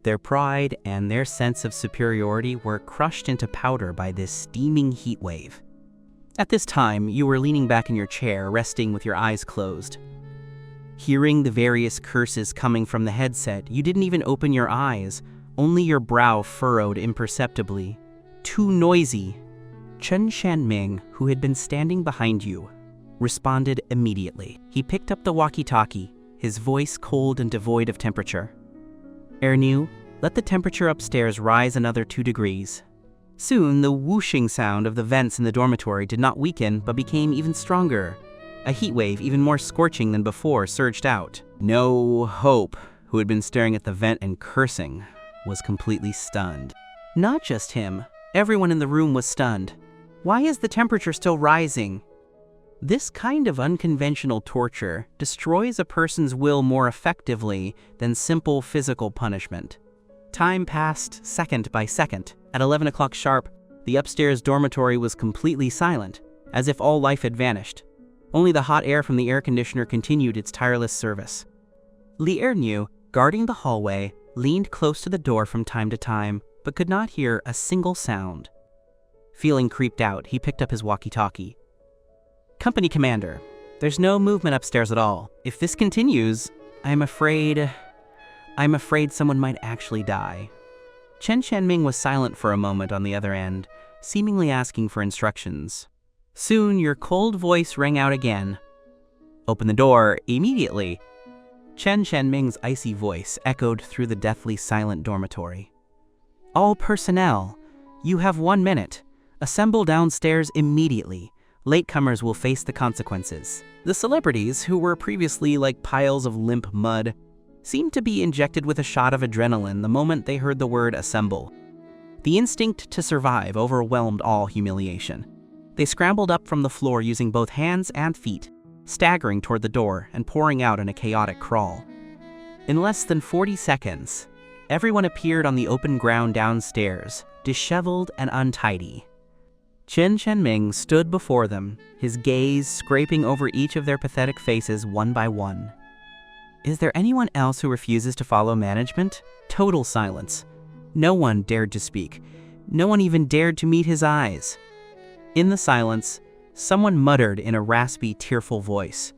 Their pride and their sense of superiority were crushed into powder by this steaming heat wave. At this time, you were leaning back in your chair, resting with your eyes closed. Hearing the various curses coming from the headset, you didn't even open your eyes, only your brow furrowed imperceptibly. Too noisy. Chen Shanming, who had been standing behind you, responded immediately. He picked up the walkie-talkie, his voice cold and devoid of temperature. "Ernu, let the temperature upstairs rise another 2 degrees. Soon, the whooshing sound of the vents in the dormitory did not weaken, but became even stronger. A heat wave, even more scorching than before, surged out. No Hope, who had been staring at the vent and cursing, was completely stunned. Not just him. Everyone in the room was stunned. Why is the temperature still rising? This kind of unconventional torture destroys a person's will more effectively than simple physical punishment. Time passed second by second. At 11 o'clock sharp, the upstairs dormitory was completely silent, as if all life had vanished. Only the hot air from the air conditioner continued its tireless service. Li Ernu, guarding the hallway, leaned close to the door from time to time, but could not hear a single sound. Feeling creeped out, he picked up his walkie-talkie. "Company Commander, there's no movement upstairs at all. If this continues, I'm afraid someone might actually die." Chen Shanming was silent for a moment on the other end, seemingly asking for instructions. Soon, your cold voice rang out again. "Open the door immediately." Chen Shanming's icy voice echoed through the deathly silent dormitory. "All personnel, you have 1 minute. Assemble downstairs immediately. Latecomers will face the consequences." The celebrities, who were previously like piles of limp mud, seemed to be injected with a shot of adrenaline the moment they heard the word assemble. The instinct to survive overwhelmed all humiliation. They scrambled up from the floor using both hands and feet, staggering toward the door and pouring out in a chaotic crawl. In less than 40 seconds, everyone appeared on the open ground downstairs, disheveled and untidy. Chen Shanming stood before them, his gaze scraping over each of their pathetic faces one by one. Is there anyone else who refuses to follow management? Total silence. No one dared to speak. No one even dared to meet his eyes. In the silence, someone muttered in a raspy, tearful voice,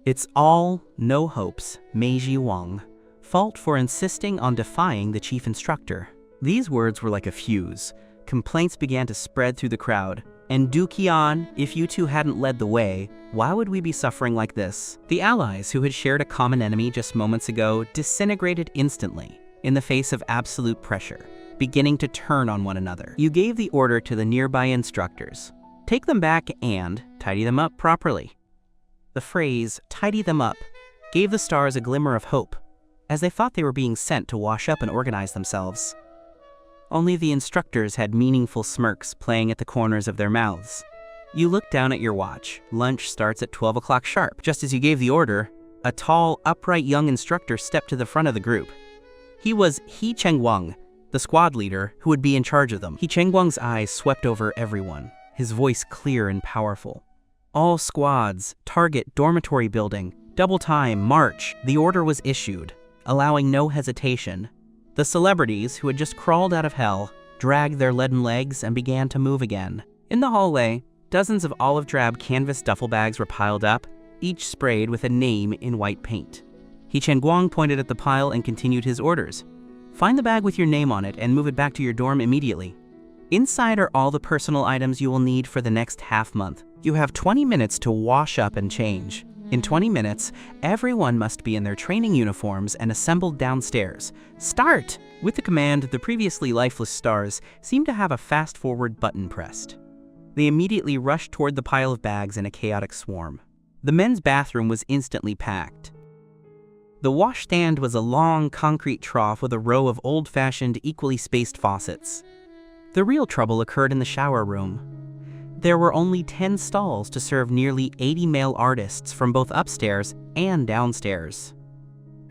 "It's all No Hope's Meiji Wang fault for insisting on defying the chief instructor." These words were like a fuse. Complaints began to spread through the crowd. "And Dukian, if you two hadn't led the way, why would we be suffering like this?" The allies who had shared a common enemy just moments ago disintegrated instantly in the face of absolute pressure, beginning to turn on one another. You gave the order to the nearby instructors. Take them back and tidy them up properly. The phrase, "tidy them up," gave the stars a glimmer of hope, as they thought they were being sent to wash up and organize themselves. Only the instructors had meaningful smirks playing at the corners of their mouths. You looked down at your watch. Lunch starts at 12 o'clock sharp. Just as you gave the order, a tall, upright young instructor stepped to the front of the group. He was He Chengguang, the squad leader who would be in charge of them. He Chengguang's eyes swept over everyone, his voice clear and powerful. All squads, target dormitory building, double time, march. The order was issued, allowing no hesitation. The celebrities, who had just crawled out of hell, dragged their leaden legs and began to move again. In the hallway, dozens of olive-drab canvas duffel bags were piled up, each sprayed with a name in white paint. He Chengguang pointed at the pile and continued his orders. Find the bag with your name on it and move it back to your dorm immediately. Inside are all the personal items you will need for the next half month. You have 20 minutes to wash up and change. In 20 minutes, everyone must be in their training uniforms and assembled downstairs. Start! With the command, the previously lifeless stars seemed to have a fast-forward button pressed. They immediately rushed toward the pile of bags in a chaotic swarm. The men's bathroom was instantly packed. The washstand was a long concrete trough with a row of old-fashioned, equally spaced faucets. The real trouble occurred in the shower room. There were only 10 stalls to serve nearly 80 male artists from both upstairs and downstairs.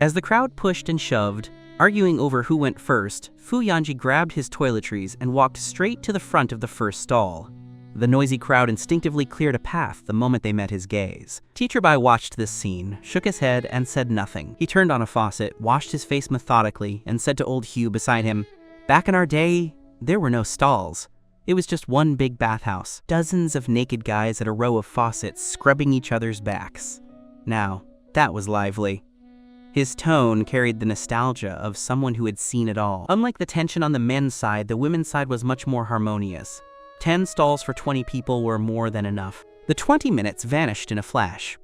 As the crowd pushed and shoved, arguing over who went first, Fu Yanji grabbed his toiletries and walked straight to the front of the first stall. The noisy crowd instinctively cleared a path the moment they met his gaze. Teacher Bai watched this scene, shook his head, and said nothing. He turned on a faucet, washed his face methodically, and said to old Hugh beside him, "Back in our day, there were no stalls. It was just one big bathhouse, dozens of naked guys at a row of faucets scrubbing each other's backs. Now, that was lively." His tone carried the nostalgia of someone who had seen it all. Unlike the tension on the men's side, the women's side was much more harmonious. 10 stalls for 20 people were more than enough. The 20 minutes vanished in a flash.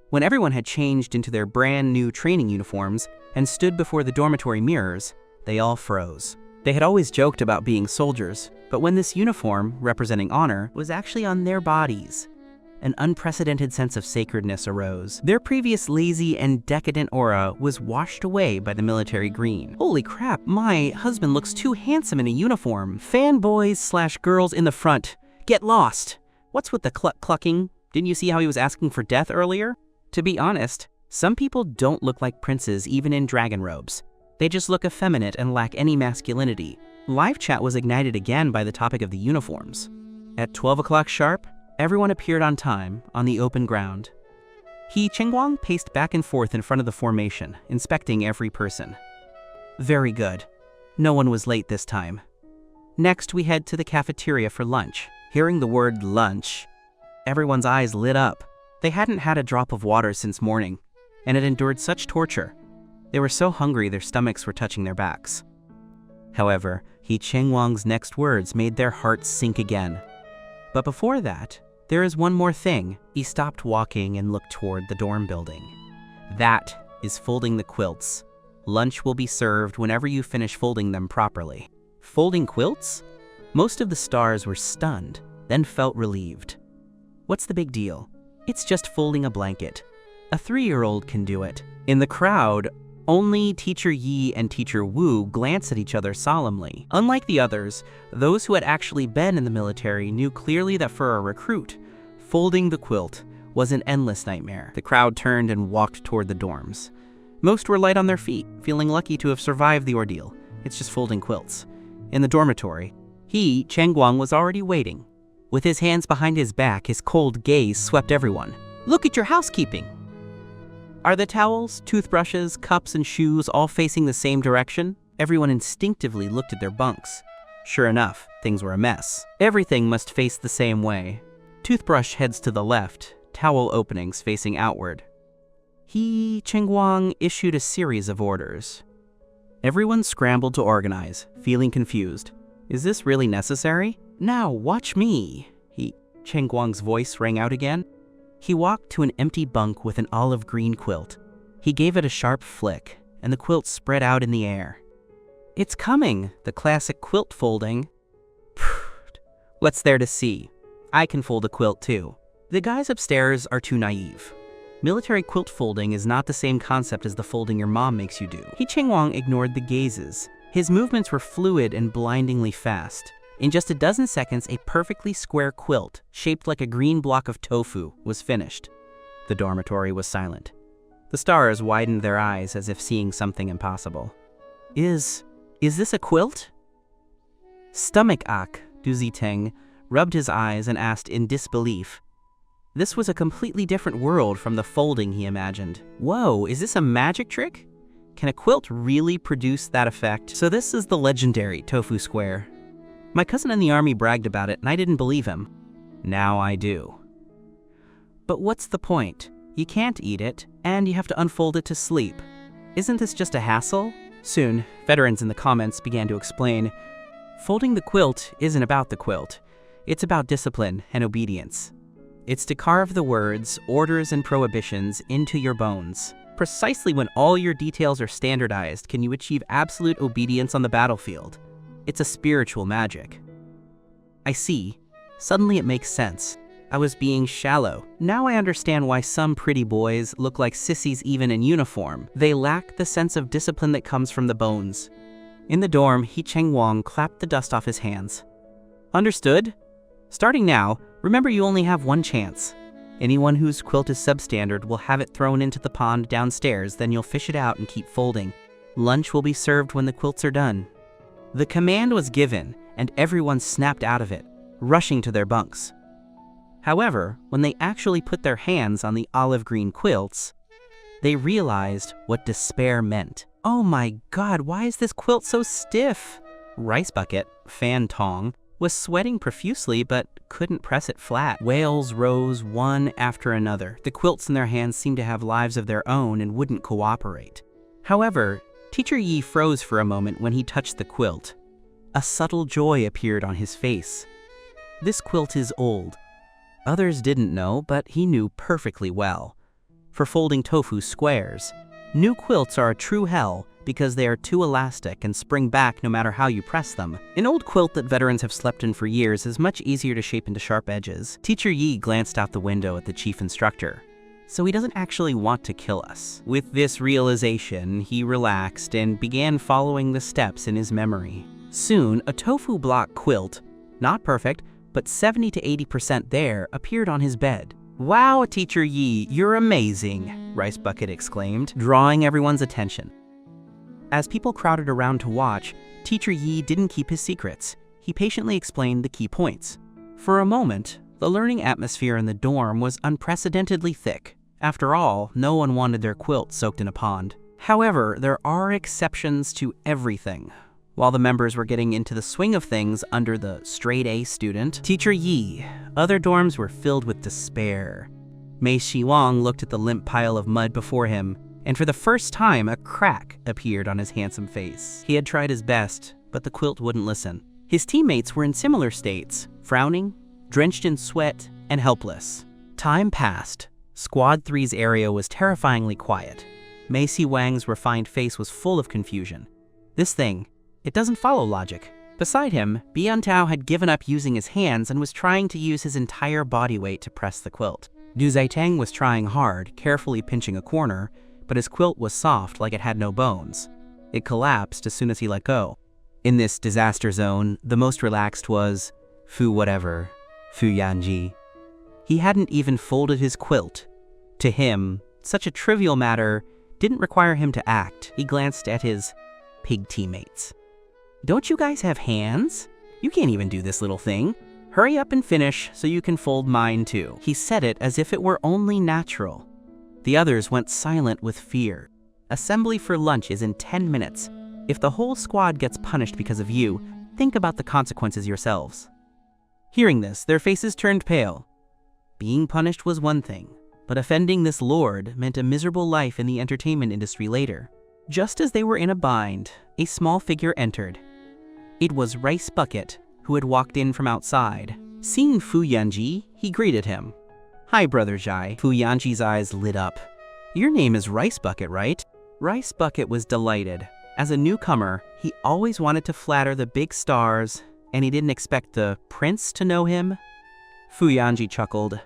When everyone had changed into their brand new training uniforms and stood before the dormitory mirrors, they all froze. They had always joked about being soldiers, but when this uniform, representing honor, was actually on their bodies, an unprecedented sense of sacredness arose. Their previous lazy and decadent aura was washed away by the military green. Holy crap, my husband looks too handsome in a uniform. Fanboys/girls in the front, get lost. What's with the clucking? Didn't you see how he was asking for death earlier? To be honest, some people don't look like princes even in dragon robes. They just look effeminate and lack any masculinity. Live chat was ignited again by the topic of the uniforms. At 12 o'clock sharp, everyone appeared on time, on the open ground. He Chengguang paced back and forth in front of the formation, inspecting every person. Very good. No one was late this time. Next, we head to the cafeteria for lunch. Hearing the word lunch, everyone's eyes lit up. They hadn't had a drop of water since morning, and had endured such torture. They were so hungry their stomachs were touching their backs. However, He Chengguang's next words made their hearts sink again. But before that, there is one more thing. He stopped walking and looked toward the dorm building. That is folding the quilts. Lunch will be served whenever you finish folding them properly. Folding quilts? Most of the stars were stunned, then felt relieved. What's the big deal? It's just folding a blanket. A 3-year-old can do it. In the crowd, only Teacher Yi and Teacher Wu glanced at each other solemnly. Unlike the others, those who had actually been in the military knew clearly that for a recruit, folding the quilt was an endless nightmare. The crowd turned and walked toward the dorms. Most were light on their feet, feeling lucky to have survived the ordeal. It's just folding quilts. In the dormitory, He Chengguang was already waiting. With his hands behind his back, his cold gaze swept everyone. Look at your housekeeping! Are the towels, toothbrushes, cups, and shoes all facing the same direction? Everyone instinctively looked at their bunks. Sure enough, things were a mess. Everything must face the same way. Toothbrush heads to the left, towel openings facing outward. He Chengguang issued a series of orders. Everyone scrambled to organize, feeling confused. Is this really necessary? Now watch me. He Chengguang's voice rang out again. He walked to an empty bunk with an olive green quilt. He gave it a sharp flick, and the quilt spread out in the air. It's coming, the classic quilt folding. What's there to see? I can fold a quilt too. The guys upstairs are too naive. Military quilt folding is not the same concept as the folding your mom makes you do. He Chengguang ignored the gazes. His movements were fluid and blindingly fast. In just a dozen seconds, a perfectly square quilt, shaped like a green block of tofu, was finished. The dormitory was silent. The stars widened their eyes as if seeing something impossible. Is this a quilt? Stomach-ache, Du Ziteng rubbed his eyes and asked in disbelief. This was a completely different world from the folding he imagined. Whoa, is this a magic trick? Can a quilt really produce that effect? So this is the legendary tofu square. My cousin in the army bragged about it and I didn't believe him. Now I do. But what's the point? You can't eat it, and you have to unfold it to sleep. Isn't this just a hassle? Soon, veterans in the comments began to explain, folding the quilt isn't about the quilt. It's about discipline and obedience. It's to carve the words, orders, and prohibitions into your bones. Precisely when all your details are standardized can you achieve absolute obedience on the battlefield. It's a spiritual magic. I see. Suddenly it makes sense. I was being shallow. Now I understand why some pretty boys look like sissies even in uniform. They lack the sense of discipline that comes from the bones. In the dorm, He Cheng Wang clapped the dust off his hands. Understood? Starting now, remember you only have one chance. Anyone whose quilt is substandard will have it thrown into the pond downstairs, then you'll fish it out and keep folding. Lunch will be served when the quilts are done. The command was given, and everyone snapped out of it, rushing to their bunks. However, when they actually put their hands on the olive green quilts, they realized what despair meant. Oh my god, why is this quilt so stiff? Rice Bucket, Fan Tong, was sweating profusely but couldn't press it flat. Wails rose one after another. The quilts in their hands seemed to have lives of their own and wouldn't cooperate. However, Teacher Yi froze for a moment when he touched the quilt. A subtle joy appeared on his face. This quilt is old. Others didn't know, but he knew perfectly well. For folding tofu squares, new quilts are a true hell because they are too elastic and spring back no matter how you press them. An old quilt that veterans have slept in for years is much easier to shape into sharp edges. Teacher Yi glanced out the window at the chief instructor. So he doesn't actually want to kill us. With this realization, he relaxed and began following the steps in his memory. Soon, a tofu block quilt, not perfect, but 70 to 80% there, appeared on his bed. Wow, Teacher Yi, you're amazing, Rice Bucket exclaimed, drawing everyone's attention. As people crowded around to watch, Teacher Yi didn't keep his secrets. He patiently explained the key points. For a moment, the learning atmosphere in the dorm was unprecedentedly thick. After all, no one wanted their quilt soaked in a pond. However, there are exceptions to everything. While the members were getting into the swing of things under the straight-A student, Teacher Yi, other dorms were filled with despair. Mei Shiwang looked at the limp pile of mud before him, and for the first time, a crack appeared on his handsome face. He had tried his best, but the quilt wouldn't listen. His teammates were in similar states, frowning, drenched in sweat, and helpless. Time passed. Squad 3's area was terrifyingly quiet. Macy Wang's refined face was full of confusion. This thing, it doesn't follow logic. Beside him, Bian Tao had given up using his hands and was trying to use his entire body weight to press the quilt. Du Ziteng was trying hard, carefully pinching a corner, but his quilt was soft like it had no bones. It collapsed as soon as he let go. In this disaster zone, the most relaxed was Fu whatever, Fu Yanji. He hadn't even folded his quilt. To him, such a trivial matter didn't require him to act. He glanced at his pig teammates. Don't you guys have hands? You can't even do this little thing. Hurry up and finish so you can fold mine too. He said it as if it were only natural. The others went silent with fear. Assembly for lunch is in 10 minutes. If the whole squad gets punished because of you, think about the consequences yourselves. Hearing this, their faces turned pale. Being punished was one thing, but offending this lord meant a miserable life in the entertainment industry later. Just as they were in a bind, a small figure entered. It was Rice Bucket, who had walked in from outside. Seeing Fu Yanji, he greeted him. Hi, Brother Zhai. Fu Yanji's eyes lit up. Your name is Rice Bucket, right? Rice Bucket was delighted. As a newcomer, he always wanted to flatter the big stars, and he didn't expect the prince to know him. Fu Yanji chuckled.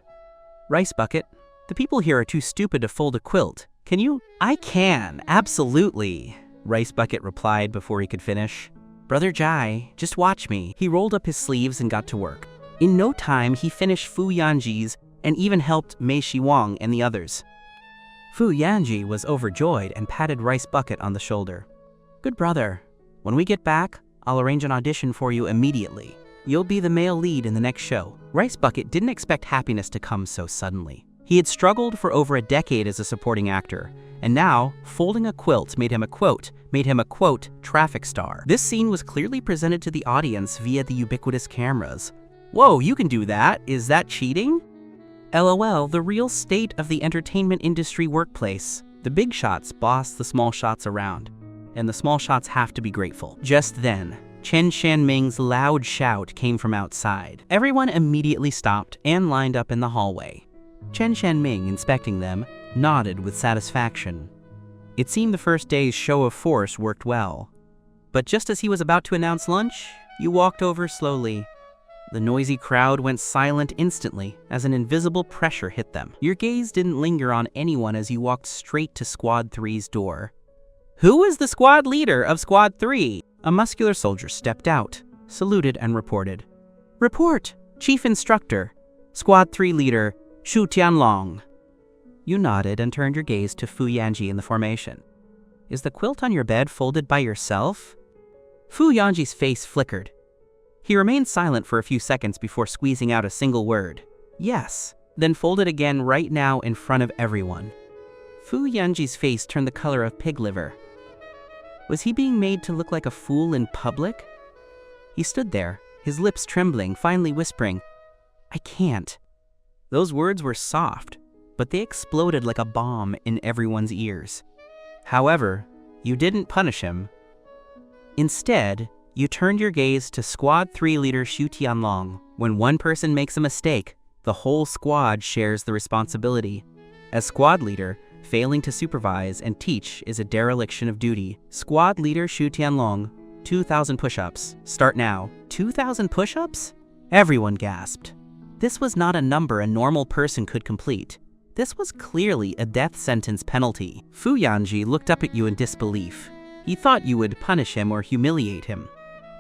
Rice Bucket, the people here are too stupid to fold a quilt. Can you? I can, absolutely, Rice Bucket replied before he could finish. Brother Zhai, just watch me. He rolled up his sleeves and got to work. In no time, he finished Fu Yanji's and even helped Mei Shiwang and the others. Fu Yanji was overjoyed and patted Rice Bucket on the shoulder. "Good brother. When we get back, I'll arrange an audition for you immediately. You'll be the male lead in the next show." Rice Bucket didn't expect happiness to come so suddenly. He had struggled for over a decade as a supporting actor, and now folding a quilt made him a quote, traffic star. This scene was clearly presented to the audience via the ubiquitous cameras. "Whoa, you can do that. Is that cheating?" LOL, the real state of the entertainment industry workplace. The big shots boss the small shots around, and the small shots have to be grateful. Just then, Chen Shanming's loud shout came from outside. Everyone immediately stopped and lined up in the hallway. Chen Shanming, inspecting them, nodded with satisfaction. It seemed the first day's show of force worked well. But just as he was about to announce lunch, you walked over slowly. The noisy crowd went silent instantly as an invisible pressure hit them. Your gaze didn't linger on anyone as you walked straight to Squad 3's door. "Who is the squad leader of Squad 3? A muscular soldier stepped out, saluted, and reported. "Report, Chief Instructor, Squad 3 leader, Shu Tianlong." You nodded and turned your gaze to Fu Yanji in the formation. "Is the quilt on your bed folded by yourself?" Fu Yanji's face flickered. He remained silent for a few seconds before squeezing out a single word. "Yes," then folded again right now in front of everyone. Fu Yanji's face turned the color of pig liver. Was he being made to look like a fool in public? He stood there, his lips trembling, finally whispering, "I can't." Those words were soft, but they exploded like a bomb in everyone's ears. However, you didn't punish him. Instead, you turned your gaze to Squad 3 leader Shu Tianlong. When one person makes a mistake, the whole squad shares the responsibility. As squad leader, failing to supervise and teach is a dereliction of duty. Squad leader Shu Tianlong, 2,000 push-ups. Start now. 2,000 push-ups? Everyone gasped. This was not a number a normal person could complete. This was clearly a death sentence penalty. Fu Yanji looked up at you in disbelief. He thought you would punish him or humiliate him,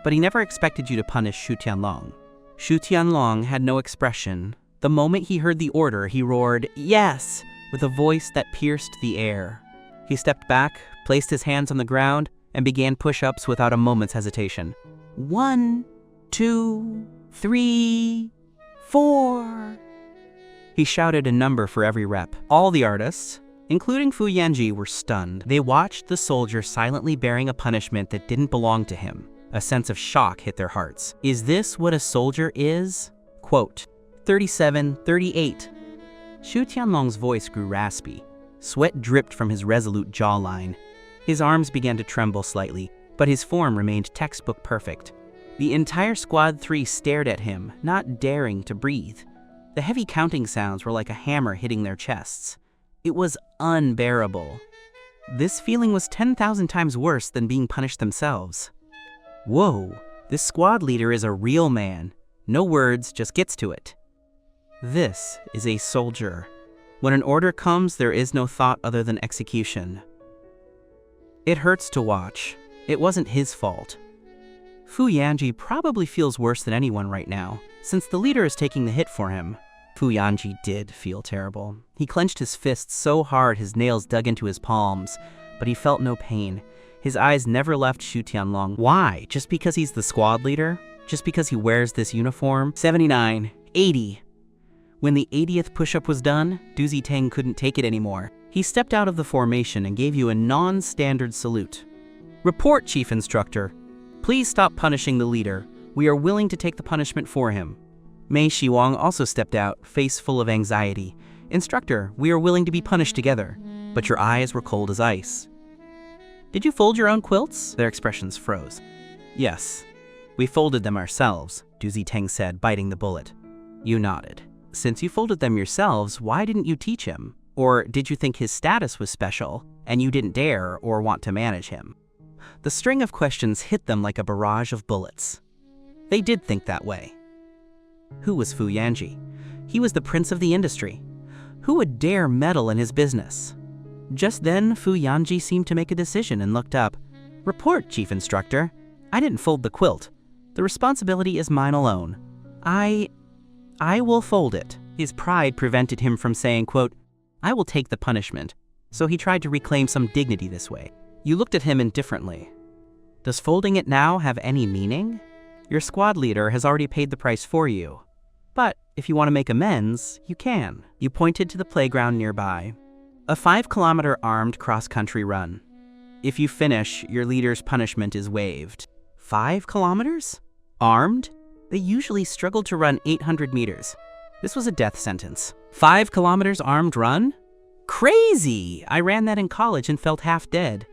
but he never expected you to punish Shu Tianlong. Shu Tianlong had no expression. The moment he heard the order, he roared, "Yes!" with a voice that pierced the air. He stepped back, placed his hands on the ground, and began push-ups without a moment's hesitation. 1, 2, 3, 4. He shouted a number for every rep. All the artists, including Fu Yanji, were stunned. They watched the soldier silently bearing a punishment that didn't belong to him. A sense of shock hit their hearts. Is this what a soldier is? Quote, 37, 38. Shu Tianlong's voice grew raspy. Sweat dripped from his resolute jawline. His arms began to tremble slightly, but his form remained textbook perfect. The entire Squad 3 stared at him, not daring to breathe. The heavy counting sounds were like a hammer hitting their chests. It was unbearable. This feeling was 10,000 times worse than being punished themselves. Whoa, this squad leader is a real man. No words, just gets to it. This is a soldier. When an order comes, there is no thought other than execution. It hurts to watch. It wasn't his fault. Fu Yanji probably feels worse than anyone right now, since the leader is taking the hit for him. Fu Yanji did feel terrible. He clenched his fists so hard his nails dug into his palms, but he felt no pain. His eyes never left Shu Tianlong. Why? Just because he's the squad leader? Just because he wears this uniform? 79, 80. When the 80th push-up was done, Du Ziteng couldn't take it anymore. He stepped out of the formation and gave you a non-standard salute. Report, Chief Instructor. Please stop punishing the leader. We are willing to take the punishment for him. Mei Shiwang also stepped out, face full of anxiety. Instructor, we are willing to be punished together. But your eyes were cold as ice. Did you fold your own quilts? Their expressions froze. Yes, we folded them ourselves, Du Ziteng said, biting the bullet. You nodded. Since you folded them yourselves, why didn't you teach him? Or did you think his status was special, and you didn't dare or want to manage him? The string of questions hit them like a barrage of bullets. They did think that way. Who was Fu Yanji? He was the prince of the industry. Who would dare meddle in his business? Just then, Fu Yanji seemed to make a decision and looked up. Report, Chief Instructor. I didn't fold the quilt. The responsibility is mine alone. I will fold it. His pride prevented him from saying, quote, I will take the punishment. so he tried to reclaim some dignity this way. You looked at him indifferently. Does folding it now have any meaning? Your squad leader has already paid the price for you. But if you want to make amends, you can. You pointed to the playground nearby. A 5-kilometer armed cross-country run. If you finish, your leader's punishment is waived. 5 kilometers? Armed? They usually struggled to run 800 meters. This was a death sentence. 5 kilometers armed run? Crazy! I ran that in college and felt half dead.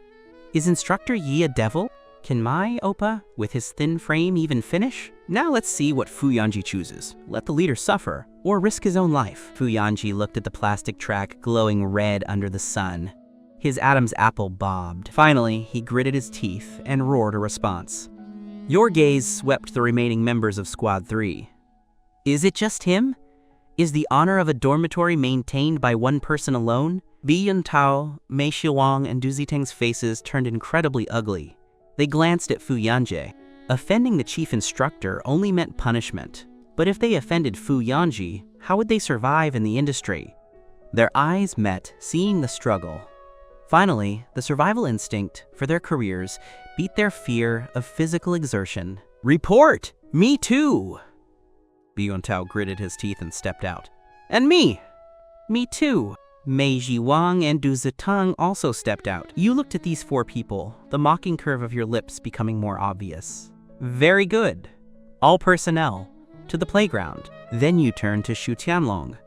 Is Instructor Yi a devil? Can my Oppa, with his thin frame, even finish? Now let's see what Fu Yanji chooses. Let the leader suffer, or risk his own life. Fu Yanji looked at the plastic track glowing red under the sun. His Adam's apple bobbed. Finally, he gritted his teeth and roared a response. Your gaze swept the remaining members of Squad 3. Is it just him? Is the honor of a dormitory maintained by one person alone? Bi Yuntao, Mei Shiwang, and Du Ziteng's faces turned incredibly ugly. They glanced at Fu Yanji. Offending the chief instructor only meant punishment. But if they offended Fu Yanji, how would they survive in the industry? Their eyes met, seeing the struggle. Finally, the survival instinct for their careers beat their fear of physical exertion. Report! Me too! Bi Yuntao gritted his teeth and stepped out. And me! Me too! Mei Jiwang and Du Ziteng also stepped out. You looked at these 4 people, the mocking curve of your lips becoming more obvious. Very good. All personnel, to the playground. Then you turned to Shu Tianlong.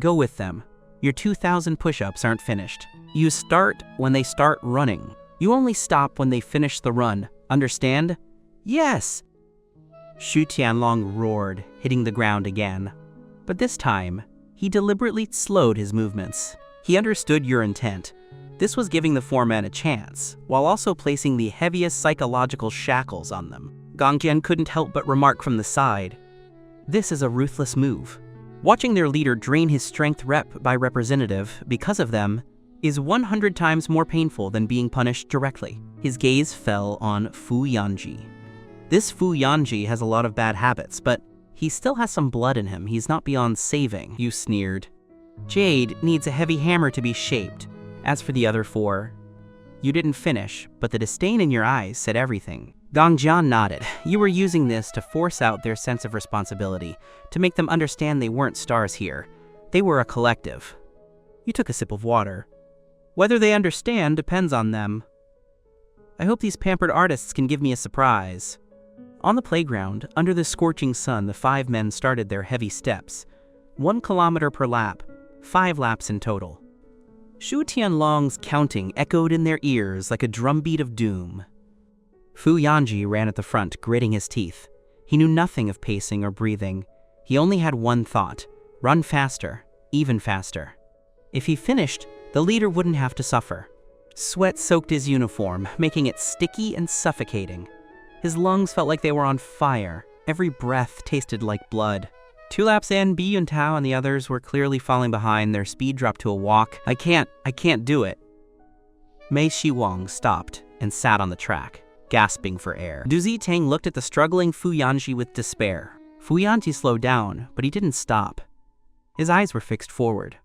Go with them. Your 2,000 push-ups aren't finished. You start when they start running. You only stop when they finish the run. Understand? Yes! Shu Tianlong roared, hitting the ground again. But this time, he deliberately slowed his movements. He understood your intent. This was giving the 4 men a chance, while also placing the heaviest psychological shackles on them. Gongjian couldn't help but remark from the side, this is a ruthless move. Watching their leader drain his strength rep by representative because of them is 100 times more painful than being punished directly. His gaze fell on Fu Yanji. This Fu Yanji has a lot of bad habits, but he still has some blood in him. He's not beyond saving, you sneered. Jade needs a heavy hammer to be shaped. As for the other 4, you didn't finish, but the disdain in your eyes said everything. Gongjian nodded. You were using this to force out their sense of responsibility, to make them understand they weren't stars here. They were a collective. You took a sip of water. Whether they understand depends on them. I hope these pampered artists can give me a surprise. On the playground, under the scorching sun, the 5 men started their heavy steps. 1 kilometer per lap, 5 laps in total. Shu Tianlong's counting echoed in their ears like a drumbeat of doom. Fu Yanji ran at the front, gritting his teeth. He knew nothing of pacing or breathing. He only had one thought: run faster, even faster. If he finished, the leader wouldn't have to suffer. Sweat soaked his uniform, making it sticky and suffocating. His lungs felt like they were on fire. Every breath tasted like blood. 2 laps in, Bi Yuntao and the others were clearly falling behind. Their speed dropped to a walk. I can't do it. Mei Shiwang stopped and sat on the track, gasping for air. Du Ziteng looked at the struggling Fu Yanji with despair. Fu Yanji slowed down, but he didn't stop. His eyes were fixed forward.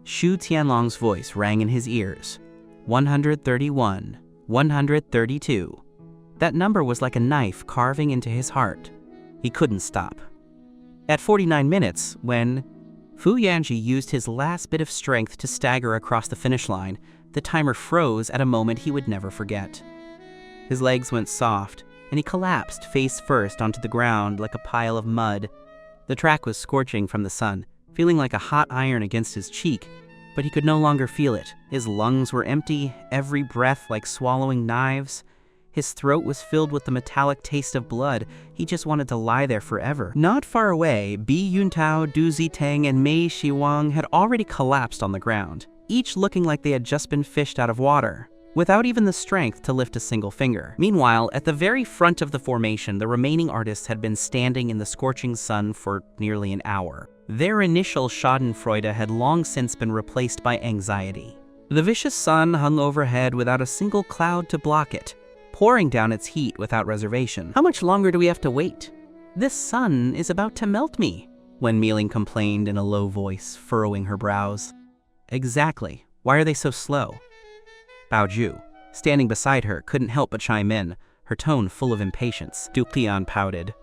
Shu Tianlong's voice rang in his ears. 131, 132. That number was like a knife carving into his heart. He couldn't stop. At 49 minutes, when Fu Yanji used his last bit of strength to stagger across the finish line, the timer froze at a moment he would never forget. His legs went soft, and he collapsed face first onto the ground like a pile of mud. The track was scorching from the sun, feeling like a hot iron against his cheek, but he could no longer feel it. His lungs were empty, every breath like swallowing knives. His throat was filled with the metallic taste of blood. He just wanted to lie there forever. Not far away, Bi Yuntao, Du Ziteng, and Mei Shiwang had already collapsed on the ground, each looking like they had just been fished out of water, without even the strength to lift a single finger. Meanwhile, at the very front of the formation, the remaining artists had been standing in the scorching sun for nearly an hour. Their initial schadenfreude had long since been replaced by anxiety. The vicious sun hung overhead without a single cloud to block it, pouring down its heat without reservation. How much longer do we have to wait? This sun is about to melt me, Wen Mealing complained in a low voice, furrowing her brows. Exactly. Why are they so slow? Bao Ju, standing beside her, couldn't help but chime in, her tone full of impatience. Du Qian pouted.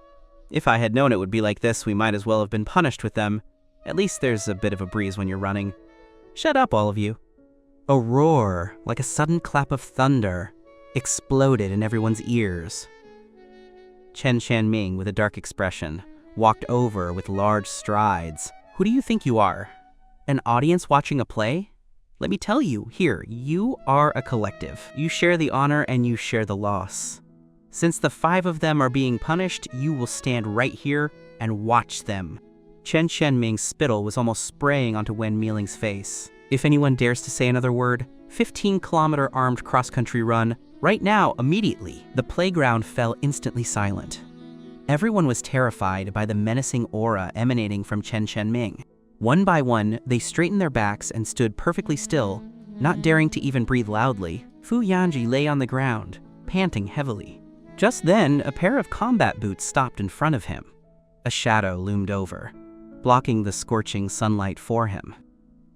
If I had known it would be like this, we might as well have been punished with them. At least there's a bit of a breeze when you're running. Shut up, all of you. A roar, like a sudden clap of thunder, exploded in everyone's ears. Chen Shanming, with a dark expression, walked over with large strides. Who do you think you are? An audience watching a play? Let me tell you, here, you are a collective. You share the honor and you share the loss. Since the 5 of them are being punished, you will stand right here and watch them. Chen Shanming's spittle was almost spraying onto Wen Mealing's face. If anyone dares to say another word, 15-kilometer armed cross-country run, right now, immediately. The playground fell instantly silent. Everyone was terrified by the menacing aura emanating from Chen Shanming. One by one, they straightened their backs and stood perfectly still, not daring to even breathe loudly. Fu Yanji lay on the ground, panting heavily. Just then, a pair of combat boots stopped in front of him. A shadow loomed over, blocking the scorching sunlight for him.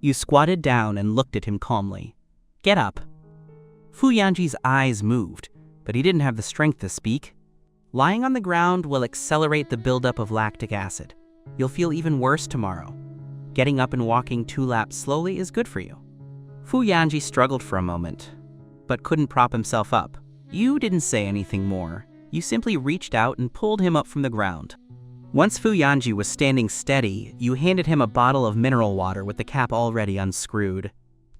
You squatted down and looked at him calmly. Get up. Fu Yanji's eyes moved, but he didn't have the strength to speak. Lying on the ground will accelerate the buildup of lactic acid. You'll feel even worse tomorrow. Getting up and walking 2 laps slowly is good for you. Fu Yanji struggled for a moment, but couldn't prop himself up. You didn't say anything more. You simply reached out and pulled him up from the ground. Once Fu Yanji was standing steady, you handed him a bottle of mineral water with the cap already unscrewed.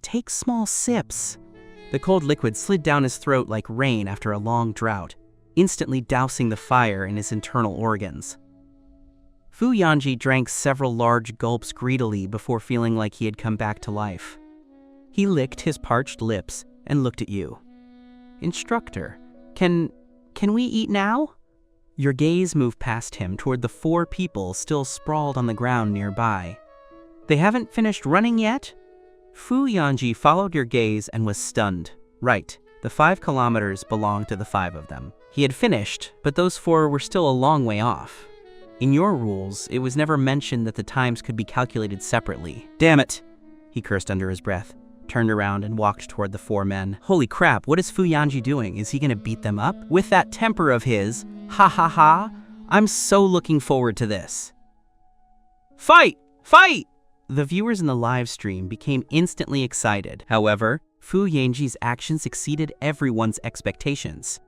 Take small sips. The cold liquid slid down his throat like rain after a long drought, instantly dousing the fire in his internal organs. Fu Yanji drank several large gulps greedily before feeling like he had come back to life. He licked his parched lips and looked at you. Instructor, can we eat now? Your gaze moved past him toward the 4 people still sprawled on the ground nearby. They haven't finished running yet? Fu Yanji followed your gaze and was stunned. Right, the 5 kilometers belonged to the 5 of them. He had finished, but those 4 were still a long way off. In your rules, it was never mentioned that the times could be calculated separately. Damn it, he cursed under his breath, turned around and walked toward the 4 men. Holy crap, what is Fu Yanji doing? Is he gonna beat them up? With that temper of his, ha ha ha, I'm so looking forward to this. Fight! Fight! The viewers in the live stream became instantly excited. However, Fu Yanji's actions exceeded everyone's expectations.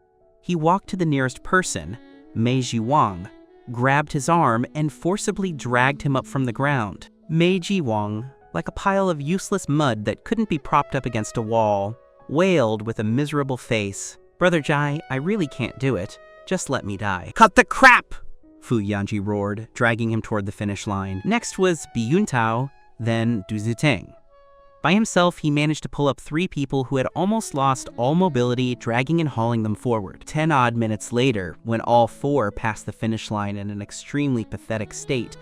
He walked to the nearest person, Meiji Wang, grabbed his arm and forcibly dragged him up from the ground. Meiji Wang, like a pile of useless mud that couldn't be propped up against a wall, wailed with a miserable face. Brother Jai, I really can't do it. Just let me die. Cut the crap! Fu Yanji roared, dragging him toward the finish line. Next was Bi Yuntao, then Du Ziteng. By himself, he managed to pull up 3 people who had almost lost all mobility, dragging and hauling them forward. 10 odd minutes later, when all 4 passed the finish line in an extremely pathetic state,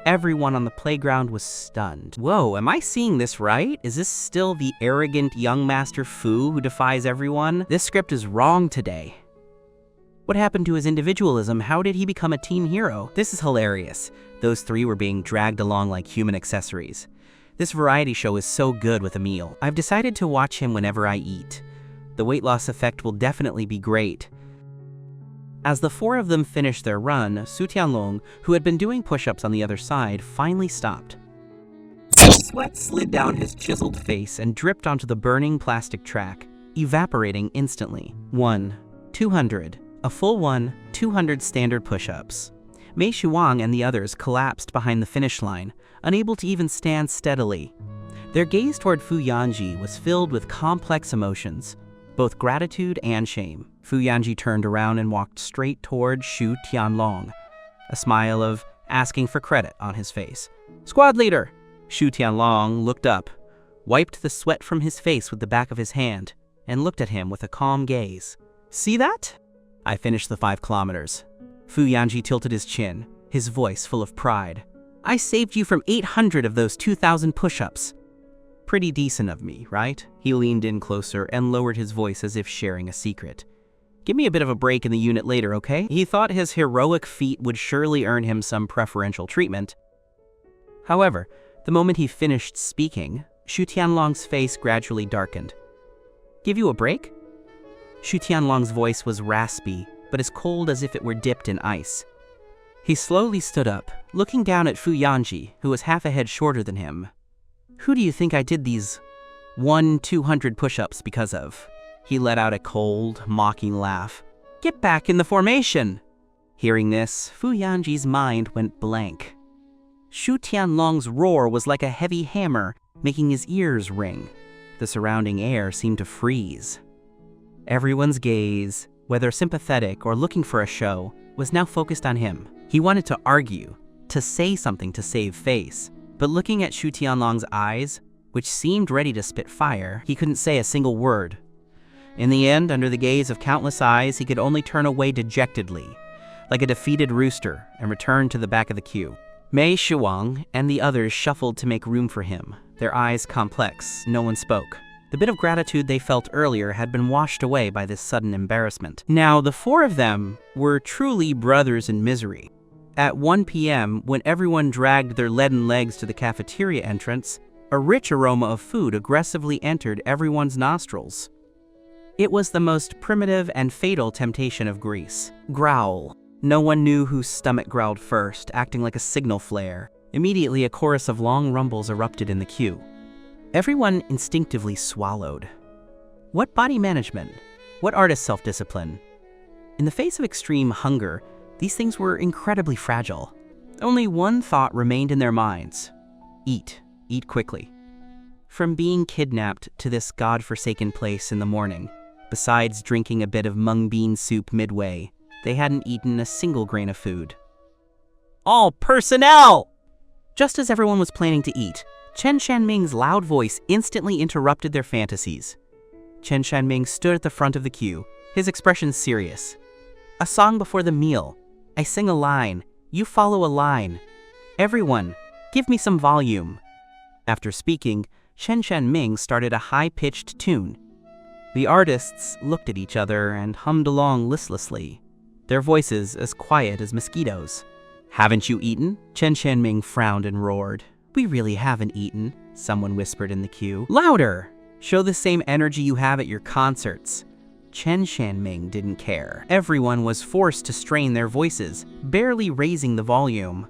everyone on the playground was stunned. Whoa, am I seeing this right? Is this still the arrogant young Master Fu who defies everyone? This script is wrong today. What happened to his individualism? How did he become a team hero? This is hilarious. Those 3 were being dragged along like human accessories. This variety show is so good with a meal. I've decided to watch him whenever I eat. The weight loss effect will definitely be great. As the 4 of them finished their run, Su Tianlong, who had been doing push-ups on the other side, finally stopped. Sweat slid down his chiseled face and dripped onto the burning plastic track, evaporating instantly. 1, 200, a full 1, 200 standard push-ups. Mei Shuang and the others collapsed behind the finish line, unable to even stand steadily. Their gaze toward Fu Yanji was filled with complex emotions, both gratitude and shame. Fu Yanji turned around and walked straight toward Shu Tianlong, a smile of asking for credit on his face. Squad leader! Shu Tianlong looked up, wiped the sweat from his face with the back of his hand, and looked at him with a calm gaze. See that? I finished the 5 kilometers. Fu Yanji tilted his chin, his voice full of pride. I saved you from 800 of those 2,000 push-ups. Pretty decent of me, right? He leaned in closer and lowered his voice as if sharing a secret. Give me a bit of a break in the unit later, okay? He thought his heroic feat would surely earn him some preferential treatment. However, the moment he finished speaking, Shu Tianlong's face gradually darkened. Give you a break? Shu Tianlong's voice was raspy, but as cold as if it were dipped in ice. He slowly stood up, looking down at Fu Yanji, who was half a head shorter than him. Who do you think I did these 200 push-ups because of? He let out a cold, mocking laugh. Get back in the formation! Hearing this, Fu Yanji's mind went blank. Shu Tianlong's roar was like a heavy hammer, making his ears ring. The surrounding air seemed to freeze. Everyone's gaze, whether sympathetic or looking for a show, was now focused on him. He wanted to argue, to say something to save face, but looking at Shu Tianlong's eyes, which seemed ready to spit fire, he couldn't say a single word. In the end, under the gaze of countless eyes, he could only turn away dejectedly, like a defeated rooster, and return to the back of the queue. Mei Shuang and the others shuffled to make room for him, their eyes complex. No one spoke. The bit of gratitude they felt earlier had been washed away by this sudden embarrassment. Now, the four of them were truly brothers in misery. At 1 p.m., when everyone dragged their leaden legs to the cafeteria entrance, a rich aroma of food aggressively entered everyone's nostrils. It was the most primitive and fatal temptation of Greece. Growl. No one knew whose stomach growled first, acting like a signal flare. Immediately, a chorus of long rumbles erupted in the queue. Everyone instinctively swallowed. What body management? What artist self-discipline? In the face of extreme hunger, these things were incredibly fragile. Only one thought remained in their minds. Eat. Eat quickly. From being kidnapped to this god-forsaken place in the morning, besides drinking a bit of mung bean soup midway, they hadn't eaten a single grain of food. All personnel! Just as everyone was planning to eat, Chen Shanming's loud voice instantly interrupted their fantasies. Chen Shanming stood at the front of the queue, his expression serious. A song before the meal. I sing a line. You follow a line. Everyone, give me some volume. After speaking, Chen Shanming started a high-pitched tune. The artists looked at each other and hummed along listlessly, their voices as quiet as mosquitoes. Haven't you eaten? Chen Shanming frowned and roared. We really haven't eaten, someone whispered in the queue. Louder! Show the same energy you have at your concerts. Chen Shanming didn't care. Everyone was forced to strain their voices, barely raising the volume.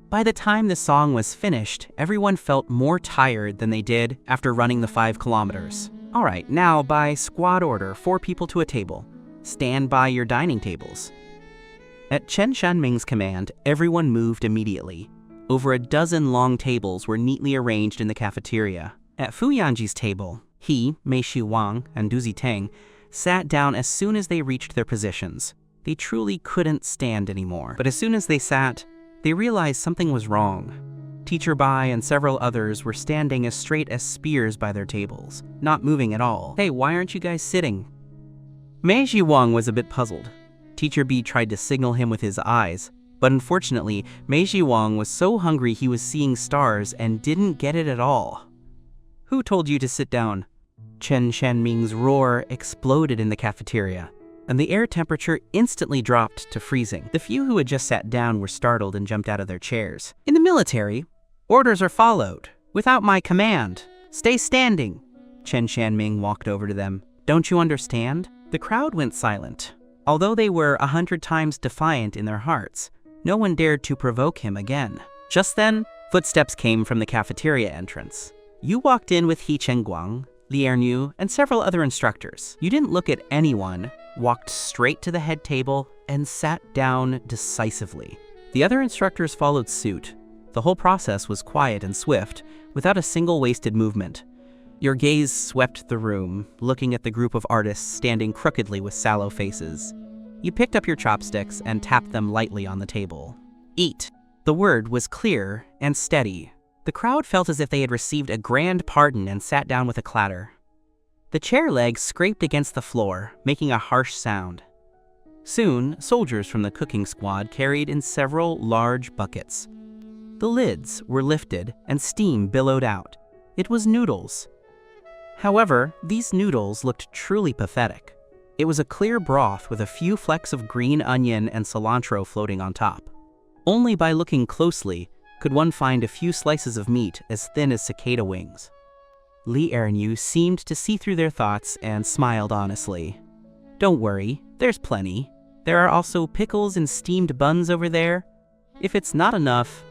By the time the song was finished, everyone felt more tired than they did after running the 5 kilometers. All right, now by squad order, 4 people to a table. Stand by your dining tables. At Chen Shanming's command, everyone moved immediately. Over a dozen long tables were neatly arranged in the cafeteria. At Fu Yanji's table, he, Mei Wang, and Du Ziteng sat down as soon as they reached their positions. They truly couldn't stand anymore. But as soon as they sat, they realized something was wrong. Teacher Bai and several others were standing as straight as spears by their tables, not moving at all. Hey, why aren't you guys sitting? Mei Wang was a bit puzzled. Teacher B tried to signal him with his eyes, but unfortunately, Mei Wang was so hungry he was seeing stars and didn't get it at all. Who told you to sit down? Chen Shanming's roar exploded in the cafeteria, and the air temperature instantly dropped to freezing. The few who had just sat down were startled and jumped out of their chairs. In the military, orders are followed, without my command. Stay standing. Chen Shanming walked over to them. Don't you understand? The crowd went silent. Although they were 100 times defiant in their hearts, no one dared to provoke him again. Just then, footsteps came from the cafeteria entrance. You walked in with He Chengguang, Li Ernu, and several other instructors. You didn't look at anyone, walked straight to the head table, and sat down decisively. The other instructors followed suit. The whole process was quiet and swift, without a single wasted movement. Your gaze swept the room, looking at the group of artists standing crookedly with sallow faces. You picked up your chopsticks and tapped them lightly on the table. Eat. The word was clear and steady. The crowd felt as if they had received a grand pardon and sat down with a clatter. The chair legs scraped against the floor, making a harsh sound. Soon, soldiers from the cooking squad carried in several large buckets. The lids were lifted and steam billowed out. It was noodles. However, these noodles looked truly pathetic. It was a clear broth with a few flecks of green onion and cilantro floating on top. Only by looking closely could one find a few slices of meat as thin as cicada wings. Li Ernu seemed to see through their thoughts and smiled honestly. Don't worry, there's plenty. There are also pickles and steamed buns over there. If it's not enough,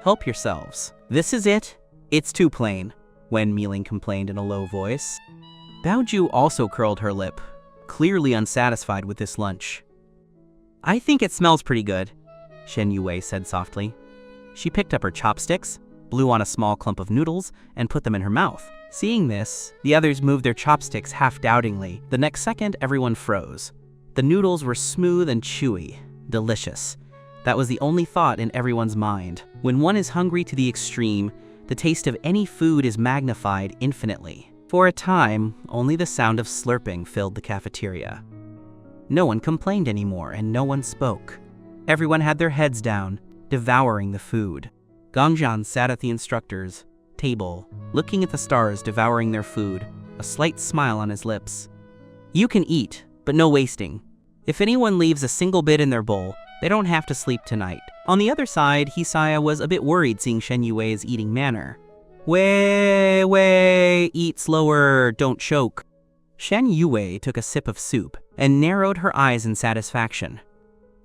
help yourselves. This is it. It's too plain, Wen Mealing complained in a low voice. Baoju also curled her lip, clearly unsatisfied with this lunch. I think it smells pretty good, Shen Yue said softly. She picked up her chopsticks, blew on a small clump of noodles, and put them in her mouth. Seeing this, the others moved their chopsticks half-doubtingly. The next second, everyone froze. The noodles were smooth and chewy, delicious. That was the only thought in everyone's mind. When one is hungry to the extreme, the taste of any food is magnified infinitely. For a time, only the sound of slurping filled the cafeteria. No one complained anymore, and no one spoke. Everyone had their heads down, devouring the food. Gongjian sat at the instructor's table, looking at the stars devouring their food, a slight smile on his lips. You can eat, but no wasting. If anyone leaves a single bit in their bowl, they don't have to sleep tonight. On the other side, Hisaya was a bit worried seeing Shen Yue's eating manner. Wei, eat slower, don't choke. Shen Yue took a sip of soup and narrowed her eyes in satisfaction.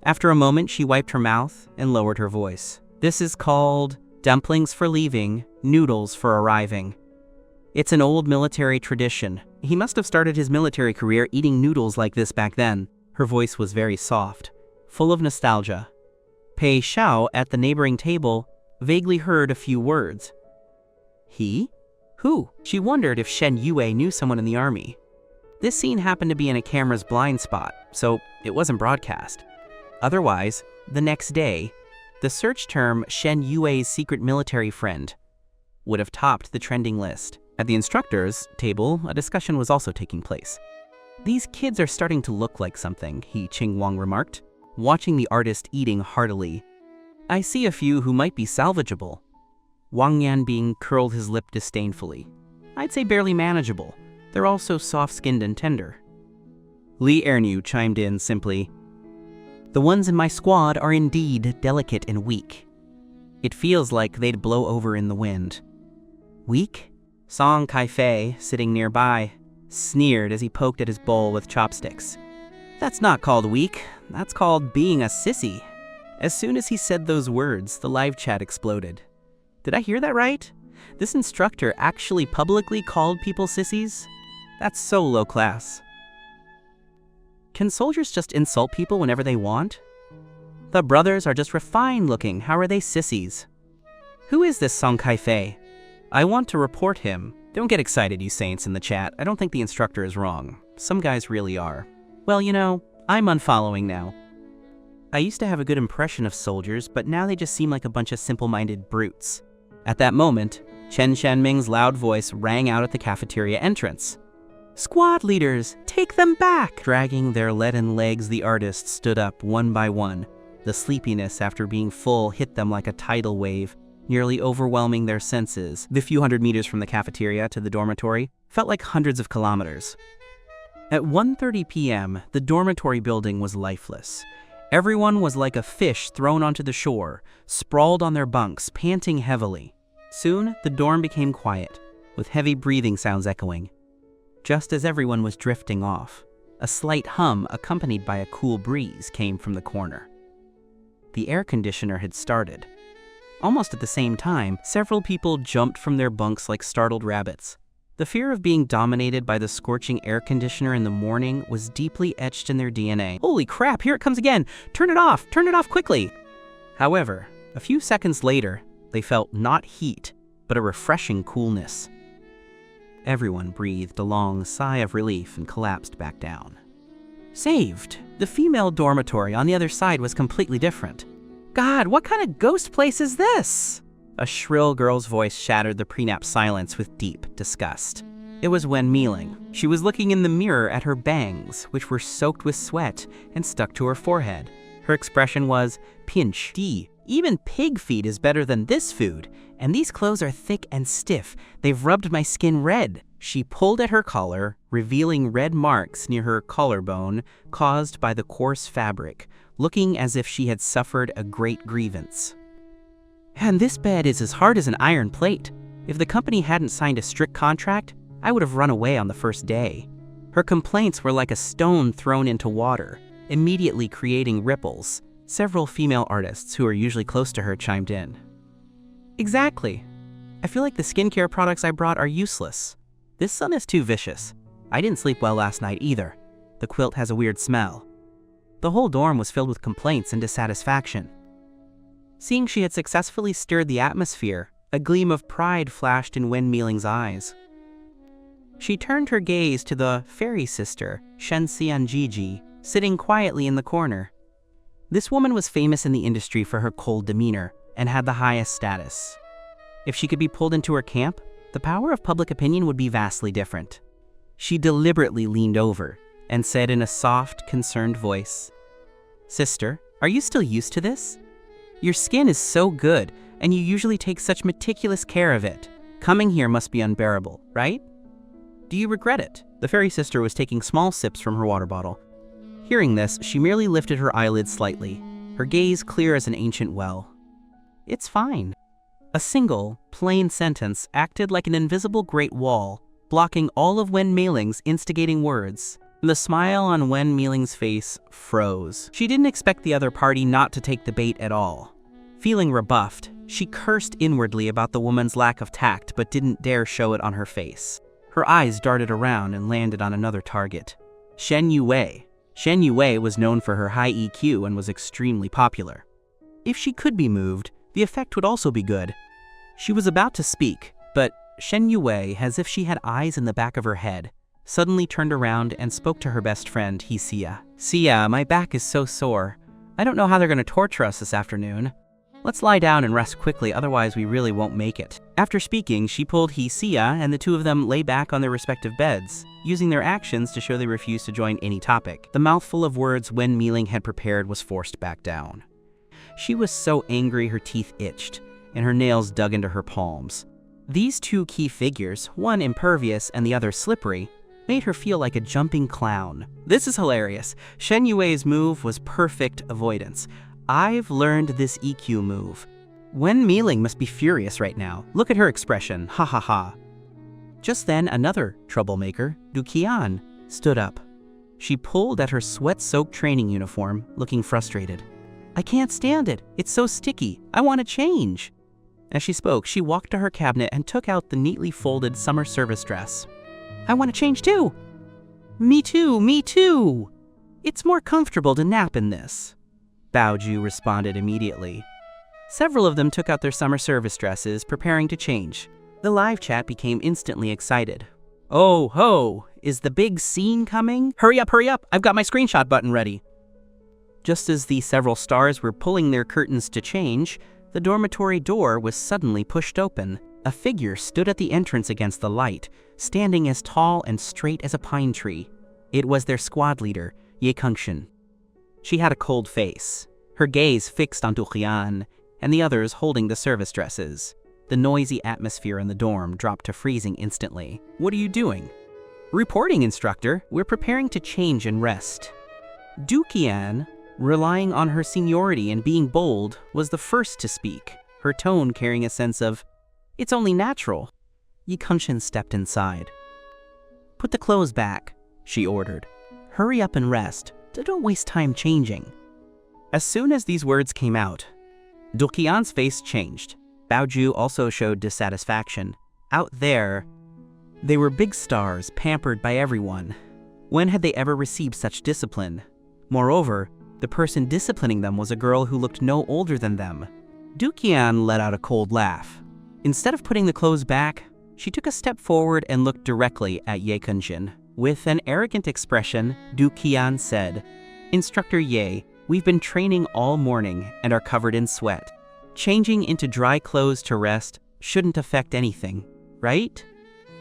After a moment, she wiped her mouth and lowered her voice. This is called dumplings for leaving, noodles for arriving. It's an old military tradition. He must have started his military career eating noodles like this back then. Her voice was very soft, full of nostalgia. Pei Xiao at the neighboring table vaguely heard a few words. He? Who? She wondered if Shen Yue knew someone in the army. This scene happened to be in a camera's blind spot, so it wasn't broadcast. Otherwise, the next day, the search term Shen Yue's secret military friend would have topped the trending list. At the instructor's table, a discussion was also taking place. These kids are starting to look like something, He Ching Wang remarked, watching the artist eating heartily. I see a few who might be salvageable. Wang Yanbing curled his lip disdainfully. I'd say barely manageable. They're all so soft-skinned and tender. Li Ernu chimed in simply, the ones in my squad are indeed delicate and weak. It feels like they'd blow over in the wind. Weak? Song Kaifei, sitting nearby, sneered as he poked at his bowl with chopsticks. That's not called weak, that's called being a sissy. As soon as he said those words, the live chat exploded. Did I hear that right? This instructor actually publicly called people sissies? That's so low class. Can soldiers just insult people whenever they want? The brothers are just refined looking, how are they sissies? Who is this Song Kaifei? I want to report him. Don't get excited, you saints in the chat. I don't think the instructor is wrong. Some guys really are. Well, you know, I'm unfollowing now. I used to have a good impression of soldiers, but now they just seem like a bunch of simple-minded brutes. At that moment, Chen Shanming's loud voice rang out at the cafeteria entrance. Squad leaders, take them back! Dragging their leaden legs, the artists stood up one by one. The sleepiness after being full hit them like a tidal wave, nearly overwhelming their senses. The few hundred meters from the cafeteria to the dormitory felt like hundreds of kilometers. At 1:30 p.m., the dormitory building was lifeless. Everyone was like a fish thrown onto the shore, sprawled on their bunks, panting heavily. Soon, the dorm became quiet, with heavy breathing sounds echoing. Just as everyone was drifting off, a slight hum accompanied by a cool breeze came from the corner. The air conditioner had started. Almost at the same time, several people jumped from their bunks like startled rabbits. The fear of being dominated by the scorching air conditioner in the morning was deeply etched in their DNA. Holy crap, here it comes again! Turn it off quickly! However, a few seconds later, they felt not heat, but a refreshing coolness. Everyone breathed a long sigh of relief and collapsed back down. Saved! The female dormitory on the other side was completely different. God, what kind of ghost place is this? A shrill girl's voice shattered the pre-nap silence with deep disgust. It was Wen Mealing. She was looking in the mirror at her bangs, which were soaked with sweat and stuck to her forehead. Her expression was, pinch, D. Even pig feed is better than this food, and these clothes are thick and stiff. They've rubbed my skin red. She pulled at her collar, revealing red marks near her collarbone caused by the coarse fabric, looking as if she had suffered a great grievance. And this bed is as hard as an iron plate. If the company hadn't signed a strict contract, I would have run away on the first day. Her complaints were like a stone thrown into water, immediately creating ripples. Several female artists who are usually close to her chimed in. Exactly. I feel like the skincare products I brought are useless. This sun is too vicious. I didn't sleep well last night either. The quilt has a weird smell. The whole dorm was filled with complaints and dissatisfaction. Seeing she had successfully stirred the atmosphere, a gleam of pride flashed in Wen Meiling's eyes. She turned her gaze to the fairy sister, Shen Xianjiji, sitting quietly in the corner. This woman was famous in the industry for her cold demeanor and had the highest status. If she could be pulled into her camp, the power of public opinion would be vastly different. She deliberately leaned over and said in a soft, concerned voice, "Sister, are you still used to this? Your skin is so good, and you usually take such meticulous care of it. Coming here must be unbearable, right? Do you regret it?" The fairy sister was taking small sips from her water bottle. Hearing this, she merely lifted her eyelids slightly, her gaze clear as an ancient well. "It's fine." A single, plain sentence acted like an invisible great wall, blocking all of Wen Meiling's instigating words. The smile on Wen Meiling's face froze. She didn't expect the other party not to take the bait at all. Feeling rebuffed, she cursed inwardly about the woman's lack of tact but didn't dare show it on her face. Her eyes darted around and landed on another target. Shen Yue. Shen Yue was known for her high EQ and was extremely popular. If she could be moved, the effect would also be good. She was about to speak, but Shen Yue, as if she had eyes in the back of her head, suddenly turned around and spoke to her best friend, Xia. "Xia, my back is so sore. I don't know how they're going to torture us this afternoon. Let's lie down and rest quickly, otherwise we really won't make it." After speaking, she pulled Xia, and the two of them lay back on their respective beds, using their actions to show they refused to join any topic. The mouthful of words Wen Meiling had prepared was forced back down. She was so angry her teeth itched, and her nails dug into her palms. These two key figures, one impervious and the other slippery, made her feel like a jumping clown. "This is hilarious. Shen Yue's move was perfect avoidance. I've learned this EQ move. Wen Meiling must be furious right now. Look at her expression, ha ha ha." Just then, another troublemaker, Du Qian, stood up. She pulled at her sweat-soaked training uniform, looking frustrated. "I can't stand it. It's so sticky. I want to change." As she spoke, she walked to her cabinet and took out the neatly folded summer service dress. "I want to change too." Me too, me too. It's more comfortable to nap in this." Baoju responded immediately. Several of them took out their summer service dresses, preparing to change. The live chat became instantly excited. "Oh ho, is the big scene coming? Hurry up, I've got my screenshot button ready." Just as the several stars were pulling their curtains to change, the dormitory door was suddenly pushed open. A figure stood at the entrance against the light, standing as tall and straight as a pine tree. It was their squad leader, Ye Kengxian. She had a cold face, her gaze fixed on Du Qian and the others holding the service dresses. The noisy atmosphere in the dorm dropped to freezing instantly. "What are you doing?" "Reporting, instructor. We're preparing to change and rest." Du Qian, relying on her seniority and being bold, was the first to speak, her tone carrying a sense of, "It's only natural." Ye Kengxian stepped inside. "Put the clothes back," she ordered. "Hurry up and rest. Don't waste time changing." As soon as these words came out, Du Qian's face changed. Baoju also showed dissatisfaction. Out there, they were big stars, pampered by everyone. When had they ever received such discipline? Moreover, the person disciplining them was a girl who looked no older than them. Du Qian let out a cold laugh. Instead of putting the clothes back, she took a step forward and looked directly at Ye Kengxian. With an arrogant expression, Du Qian said, "Instructor Ye, we've been training all morning and are covered in sweat. Changing into dry clothes to rest shouldn't affect anything, right?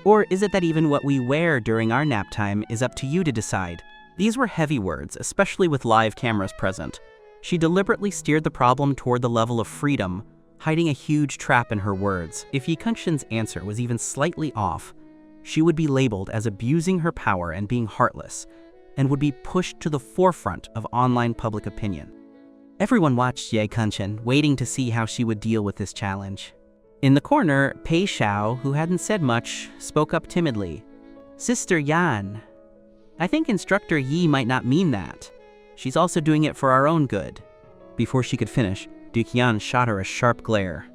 Or is it that even what we wear during our nap time is up to you to decide?" These were heavy words, especially with live cameras present. She deliberately steered the problem toward the level of freedom, hiding a huge trap in her words. If Ye Kengxian's answer was even slightly off, she would be labeled as abusing her power and being heartless, and would be pushed to the forefront of online public opinion. Everyone watched Ye Kengxian, waiting to see how she would deal with this challenge. In the corner, Pei Xiao, who hadn't said much, spoke up timidly. Sister Yan, I think Instructor Yi might not mean that. She's also doing it for our own good. Before she could finish, Duqian shot her a sharp glare.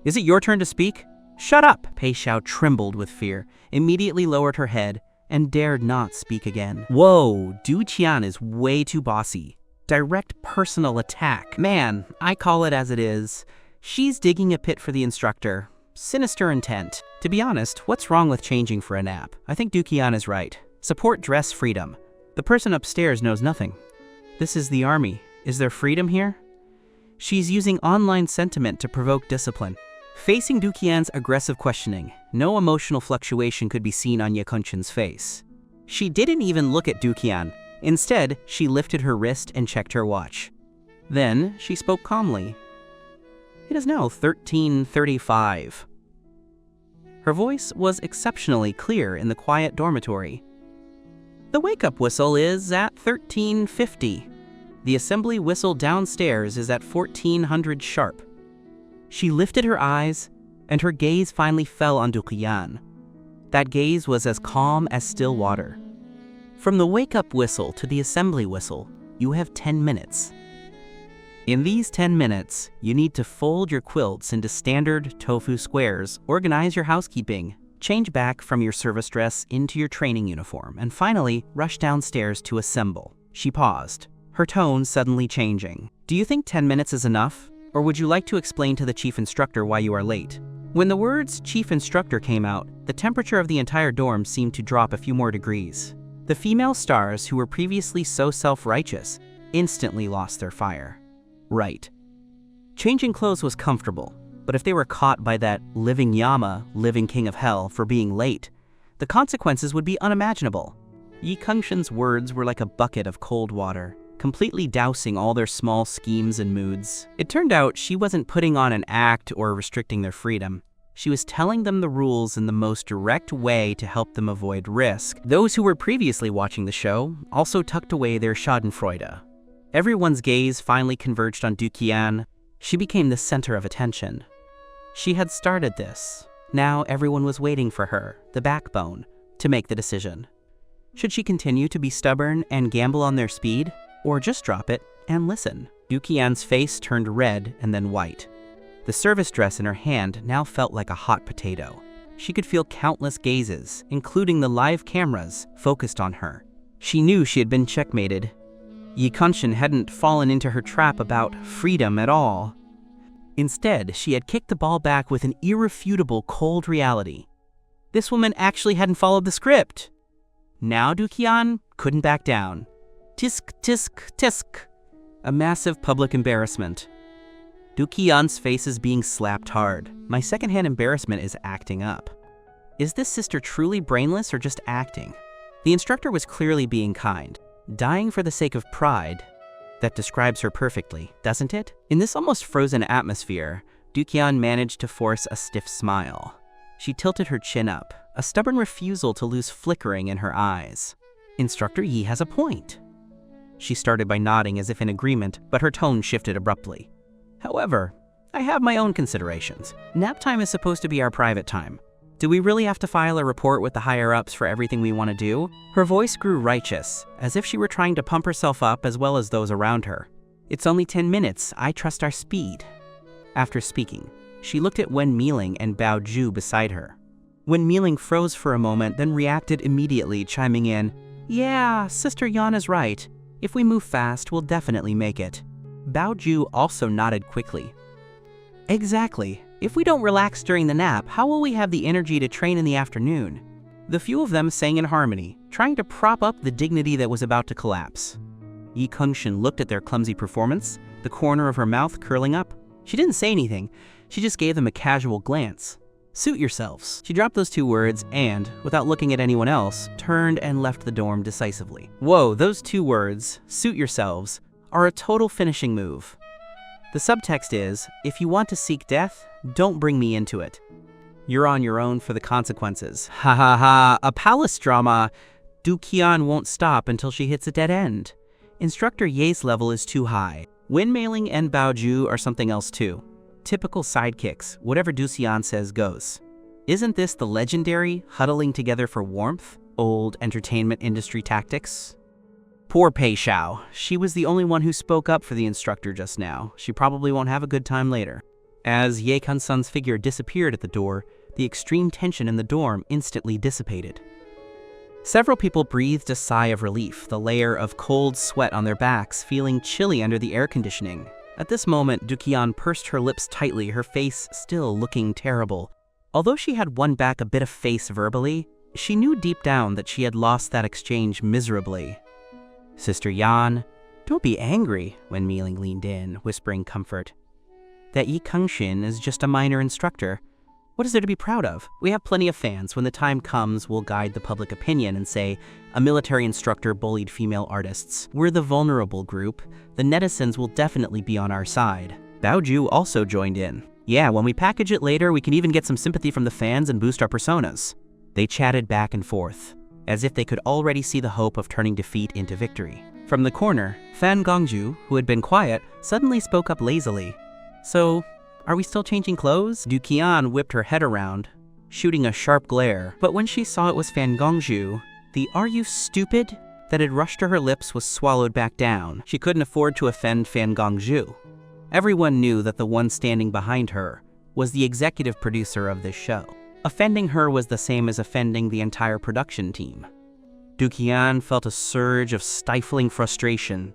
Is it your turn to speak? Shut up! Pei Xiao trembled with fear, immediately lowered her head, and dared not speak again. Whoa, Duqian is way too bossy. Direct personal attack. Man, I call it as it is. She's digging a pit for the instructor. Sinister intent. To be honest, what's wrong with changing for a nap? I think Duqian is right. Support dress freedom. The person upstairs knows nothing. This is the army. Is there freedom here? She's using online sentiment to provoke discipline. Facing Duqian's aggressive questioning, no emotional fluctuation could be seen on Ye Kunshin's face. She didn't even look at Duqian. Instead, she lifted her wrist and checked her watch. Then, she spoke calmly. It is now 13:35. Her voice was exceptionally clear in the quiet dormitory. The wake-up whistle is at 13:50. The assembly whistle downstairs is at 1400 sharp. She lifted her eyes, and her gaze finally fell on Duqian. That gaze was as calm as still water. From the wake-up whistle to the assembly whistle, you have 10 minutes. In these 10 minutes, you need to fold your quilts into standard tofu squares, organize your housekeeping, change back from your service dress into your training uniform, and finally, rush downstairs to assemble. She paused, her tone suddenly changing. Do you think 10 minutes is enough? Or would you like to explain to the chief instructor why you are late? When the words chief instructor came out, the temperature of the entire dorm seemed to drop a few more degrees. The female stars who were previously so self-righteous instantly lost their fire. Right. Changing clothes was comfortable, but if they were caught by that living Yama, living king of hell, for being late, the consequences would be unimaginable. Ye Kunshin's words were like a bucket of cold water, completely dousing all their small schemes and moods. It turned out she wasn't putting on an act or restricting their freedom. She was telling them the rules in the most direct way to help them avoid risk. Those who were previously watching the show also tucked away their schadenfreude. Everyone's gaze finally converged on Duqian. She became the center of attention. She had started this. Now everyone was waiting for her, the backbone, to make the decision. Should she continue to be stubborn and gamble on their speed? Or just drop it and listen? Duqian's face turned red and then white. The service dress in her hand now felt like a hot potato. She could feel countless gazes, including the live cameras, focused on her. She knew she had been checkmated. Ye Kunshin hadn't fallen into her trap about freedom at all. Instead, she had kicked the ball back with an irrefutable cold reality. This woman actually hadn't followed the script. Now Duqian couldn't back down. Tisk, tisk, tisk. A massive public embarrassment. Duqian's face is being slapped hard. My secondhand embarrassment is acting up. Is this sister truly brainless or just acting? The instructor was clearly being kind. Dying for the sake of pride. That describes her perfectly, doesn't it? In this almost frozen atmosphere, Duqian managed to force a stiff smile. She tilted her chin up, a stubborn refusal to lose flickering in her eyes. Instructor Yi has a point. She started by nodding as if in agreement, but her tone shifted abruptly. However, I have my own considerations. Nap time is supposed to be our private time. Do we really have to file a report with the higher-ups for everything we want to do? Her voice grew righteous, as if she were trying to pump herself up as well as those around her. It's only 10 minutes. I trust our speed. After speaking, she looked at Wen Mealing and Bao Ju beside her. Wen Mealing froze for a moment, then reacted immediately, chiming in, Yeah, Sister Yan is right. If we move fast, we'll definitely make it. Bao Ju also nodded quickly. Exactly. If we don't relax during the nap, how will we have the energy to train in the afternoon? The few of them sang in harmony, trying to prop up the dignity that was about to collapse. Ye Kunshin looked at their clumsy performance, the corner of her mouth curling up. She didn't say anything, she just gave them a casual glance. Suit yourselves. She dropped those two words and, without looking at anyone else, turned and left the dorm decisively. Whoa, those two words, suit yourselves, are a total finishing move. The subtext is, if you want to seek death, don't bring me into it. You're on your own for the consequences. Ha ha ha, a palace drama. Duqian won't stop until she hits a dead end. Instructor Ye's level is too high. Wen Meiling and Bao Ju are something else too. Typical sidekicks, whatever Duxian says goes. Isn't this the legendary huddling together for warmth? Old entertainment industry tactics? Poor Pei Xiao. She was the only one who spoke up for the instructor just now. She probably won't have a good time later. As Ye Kun-sun's figure disappeared at the door, the extreme tension in the dorm instantly dissipated. Several people breathed a sigh of relief, the layer of cold sweat on their backs feeling chilly under the air conditioning. At this moment, Duqian pursed her lips tightly, her face still looking terrible. Although she had won back a bit of face verbally, she knew deep down that she had lost that exchange miserably. Sister Yan, don't be angry, Wen Mealing leaned in, whispering comfort. That Yi Kengxin is just a minor instructor. What is there to be proud of? We have plenty of fans. When the time comes, we'll guide the public opinion and say, a military instructor bullied female artists. We're the vulnerable group. The netizens will definitely be on our side. Baoju also joined in. Yeah, when we package it later, we can even get some sympathy from the fans and boost our personas. They chatted back and forth, as if they could already see the hope of turning defeat into victory. From the corner, Fan Gongju, who had been quiet, suddenly spoke up lazily. So, are we still changing clothes? Duqian whipped her head around, shooting a sharp glare. But when she saw it was Fan Gongju, the "Are you stupid?" that had rushed to her lips was swallowed back down. She couldn't afford to offend Fan Gongju. Everyone knew that the one standing behind her was the executive producer of this show. Offending her was the same as offending the entire production team. Duqian felt a surge of stifling frustration.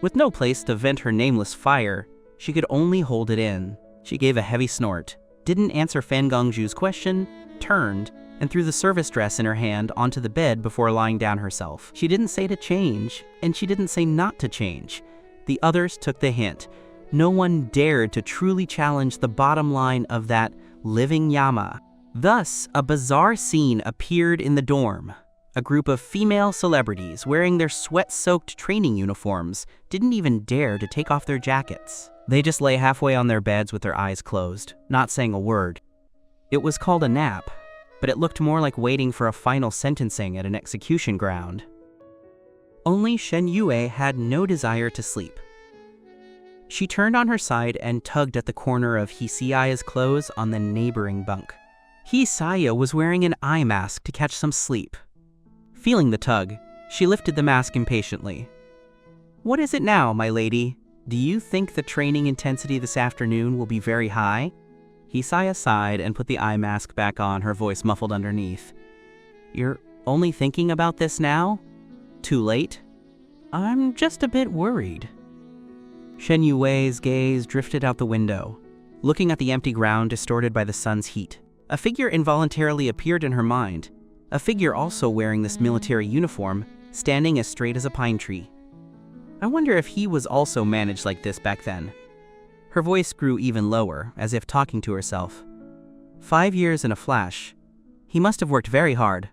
With no place to vent her nameless fire, she could only hold it in. She gave a heavy snort, didn't answer Fan Gongju's question, turned, and threw the service dress in her hand onto the bed before lying down herself. She didn't say to change, and she didn't say not to change. The others took the hint. No one dared to truly challenge the bottom line of that living Yama. Thus, a bizarre scene appeared in the dorm. A group of female celebrities wearing their sweat-soaked training uniforms didn't even dare to take off their jackets. They just lay halfway on their beds with their eyes closed, not saying a word. It was called a nap, but it looked more like waiting for a final sentencing at an execution ground. Only Shen Yue had no desire to sleep. She turned on her side and tugged at the corner of Hisaya's clothes on the neighboring bunk. Hisaya was wearing an eye mask to catch some sleep. Feeling the tug, she lifted the mask impatiently. "What is it now, my lady? Do you think the training intensity this afternoon will be very high?" Hisaya sighed and put the eye mask back on, her voice muffled underneath. "You're only thinking about this now? Too late? I'm just a bit worried." Shen Yue's gaze drifted out the window, looking at the empty ground distorted by the sun's heat. A figure involuntarily appeared in her mind, a figure also wearing this military uniform, standing as straight as a pine tree. I wonder if he was also managed like this back then. Her voice grew even lower, as if talking to herself. 5 years in a flash. He must have worked very hard.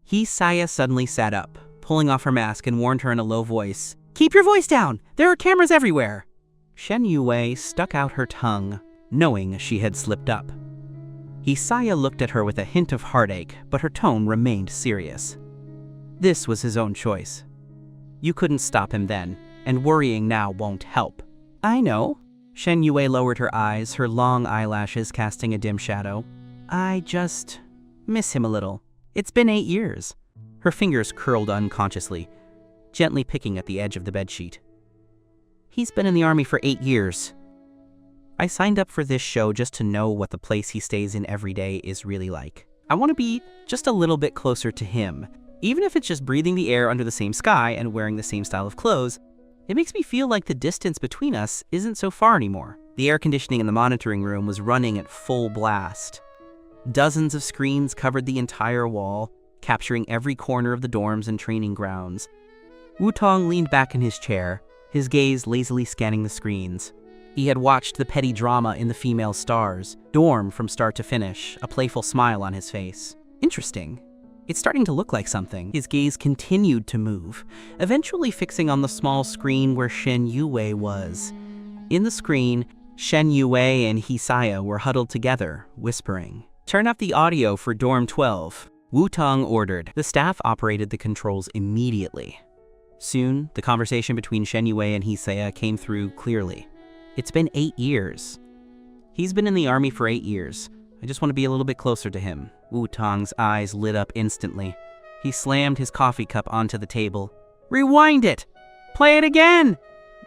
Hisaya suddenly sat up, pulling off her mask, and warned her in a low voice, "Keep your voice down! There are cameras everywhere!" Shen Yue stuck out her tongue, knowing she had slipped up. Hisaya looked at her with a hint of heartache, but her tone remained serious. This was his own choice. You couldn't stop him then, and worrying now won't help. "I know." Shen Yue lowered her eyes, her long eyelashes casting a dim shadow. "I just miss him a little. It's been 8 years. Her fingers curled unconsciously, gently picking at the edge of the bedsheet. "He's been in the army for 8 years. I signed up for this show just to know what the place he stays in every day is really like. I want to be just a little bit closer to him. Even if it's just breathing the air under the same sky and wearing the same style of clothes, it makes me feel like the distance between us isn't so far anymore." The air conditioning in the monitoring room was running at full blast. Dozens of screens covered the entire wall, capturing every corner of the dorms and training grounds. Wutong leaned back in his chair, his gaze lazily scanning the screens. He had watched the petty drama in the female stars, dorm from start to finish, a playful smile on his face. Interesting. It's starting to look like something. His gaze continued to move, eventually fixing on the small screen where Shen Yue was. In the screen, Shen Yue and Hisaya were huddled together, whispering. "Turn up the audio for Dorm 12. Wutong ordered. The staff operated the controls immediately. Soon, the conversation between Shen Yue and Hisaya came through clearly. It's been 8 years. He's been in the army for 8 years. I just want to be a little bit closer to him. Wu-Tong's eyes lit up instantly. He slammed his coffee cup onto the table. Rewind it! Play it again!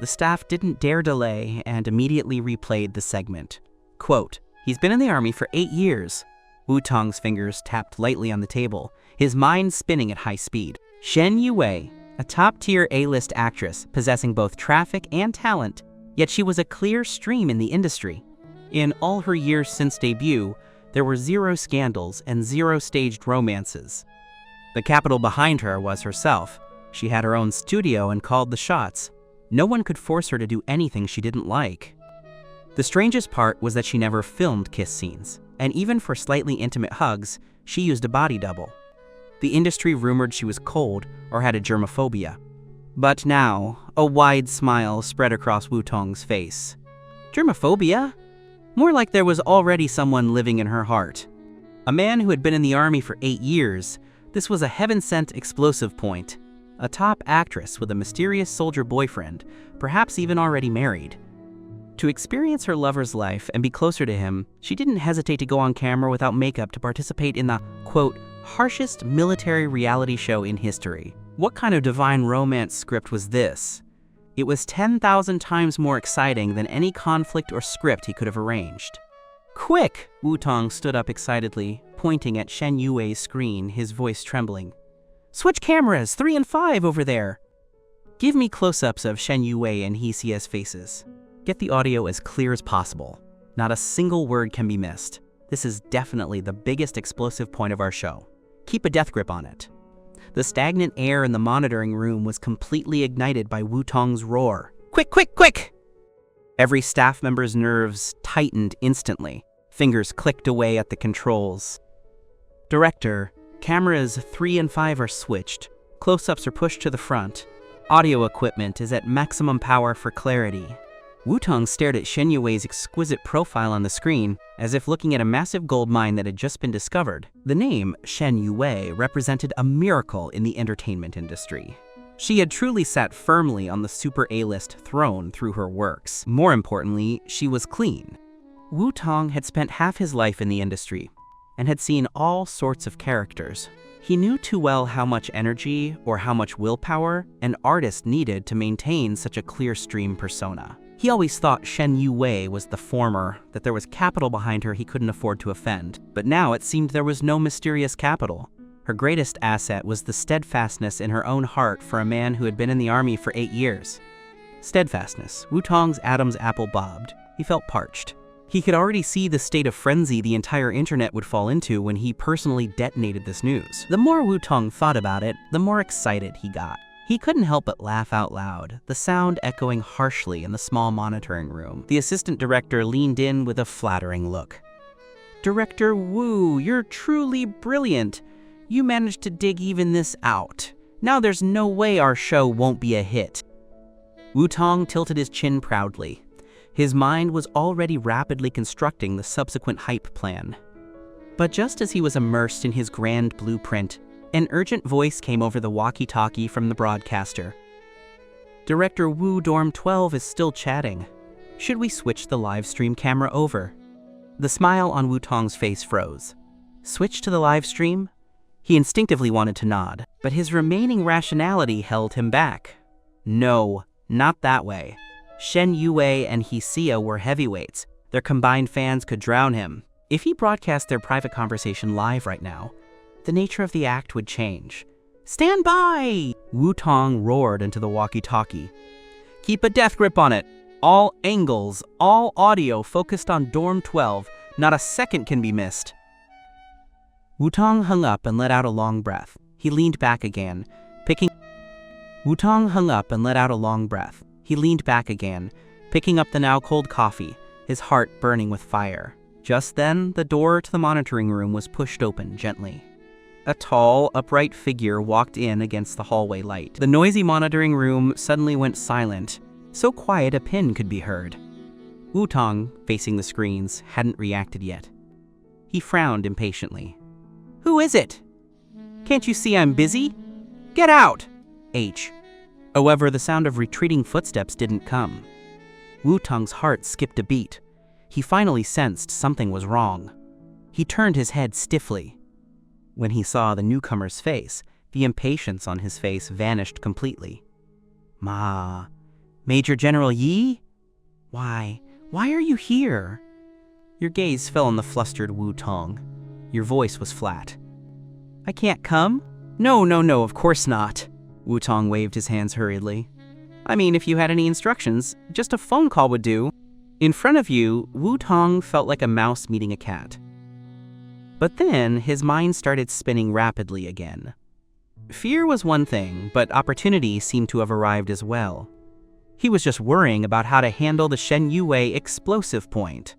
The staff didn't dare delay and immediately replayed the segment. Quote, he's been in the army for 8 years. Wu-Tong's fingers tapped lightly on the table, his mind spinning at high speed. Shen Yue, a top-tier A-list actress possessing both traffic and talent, yet she was a clear stream in the industry. In all her years since debut, there were 0 scandals and 0 staged romances. The capital behind her was herself. She had her own studio and called the shots. No one could force her to do anything she didn't like. The strangest part was that she never filmed kiss scenes, and even for slightly intimate hugs, she used a body double. The industry rumored she was cold or had a germophobia. But now, a wide smile spread across Wu-Tong's face. Germophobia? More like there was already someone living in her heart. A man who had been in the army for 8 years, this was a heaven-sent explosive point. A top actress with a mysterious soldier boyfriend, perhaps even already married. To experience her lover's life and be closer to him, she didn't hesitate to go on camera without makeup to participate in the, quote, harshest military reality show in history. What kind of divine romance script was this? It was 10,000 times more exciting than any conflict or script he could have arranged. Quick! Wu-Tong stood up excitedly, pointing at Shen Yue's screen, his voice trembling. Switch cameras, 3 and 5 over there. Give me close-ups of Shen Yue and Hesia's faces. Get the audio as clear as possible. Not a single word can be missed. This is definitely the biggest explosive point of our show. Keep a death grip on it. The stagnant air in the monitoring room was completely ignited by Wu-Tong's roar. Quick, quick, quick! Every staff member's nerves tightened instantly. Fingers clicked away at the controls. Director, cameras 3 and 5 are switched. Close-ups are pushed to the front. Audio equipment is at maximum power for clarity. Wu-Tong stared at Shen Yue's exquisite profile on the screen, as if looking at a massive gold mine that had just been discovered. The name, Shen Yue, represented a miracle in the entertainment industry. She had truly sat firmly on the super A-list throne through her works. More importantly, she was clean. Wu-Tong had spent half his life in the industry, and had seen all sorts of characters. He knew too well how much energy or how much willpower an artist needed to maintain such a clear stream persona. He always thought Shen Yue was the former, that there was capital behind her he couldn't afford to offend. But now it seemed there was no mysterious capital. Her greatest asset was the steadfastness in her own heart for a man who had been in the army for 8 years. Steadfastness. Wu-Tong's Adam's apple bobbed. He felt parched. He could already see the state of frenzy the entire internet would fall into when he personally detonated this news. The more Wu-Tong thought about it, the more excited he got. He couldn't help but laugh out loud, the sound echoing harshly in the small monitoring room. The assistant director leaned in with a flattering look. Director Wu, you're truly brilliant. You managed to dig even this out. Now there's no way our show won't be a hit. Wu-Tong tilted his chin proudly. His mind was already rapidly constructing the subsequent hype plan. But just as he was immersed in his grand blueprint, an urgent voice came over the walkie-talkie from the broadcaster. Director Wu, Dorm 12 is still chatting. Should we switch the live stream camera over? The smile on Wu-Tong's face froze. Switch to the live stream? He instinctively wanted to nod, but his remaining rationality held him back. No, not that way. Shen Yue and Hesia were heavyweights. Their combined fans could drown him. If he broadcast their private conversation live right now, the nature of the act would change. Stand by! Wu-Tong roared into the walkie-talkie. Keep a death grip on it. All angles, all audio focused on Dorm 12. Not a second can be missed. Wu-Tong hung up and let out a long breath. He leaned back again, picking up the now cold coffee, his heart burning with fire. Just then, the door to the monitoring room was pushed open gently. A tall, upright figure walked in against the hallway light. The noisy monitoring room suddenly went silent, so quiet a pin could be heard. Wu-Tong, facing the screens, hadn't reacted yet. He frowned impatiently. Who is it? Can't you see I'm busy? Get out! H. However, the sound of retreating footsteps didn't come. Wu-Tong's heart skipped a beat. He finally sensed something was wrong. He turned his head stiffly. When he saw the newcomer's face, the impatience on his face vanished completely. "Ma, Major General Yi? Why are you here?" Your gaze fell on the flustered Wu-Tong. Your voice was flat. "I can't come?" No, of course not." Wu-Tong waved his hands hurriedly. "I mean, if you had any instructions, just a phone call would do." In front of you, Wu-Tong felt like a mouse meeting a cat. But then, his mind started spinning rapidly again. Fear was one thing, but opportunity seemed to have arrived as well. He was just worrying about how to handle the Shen Yue explosive point.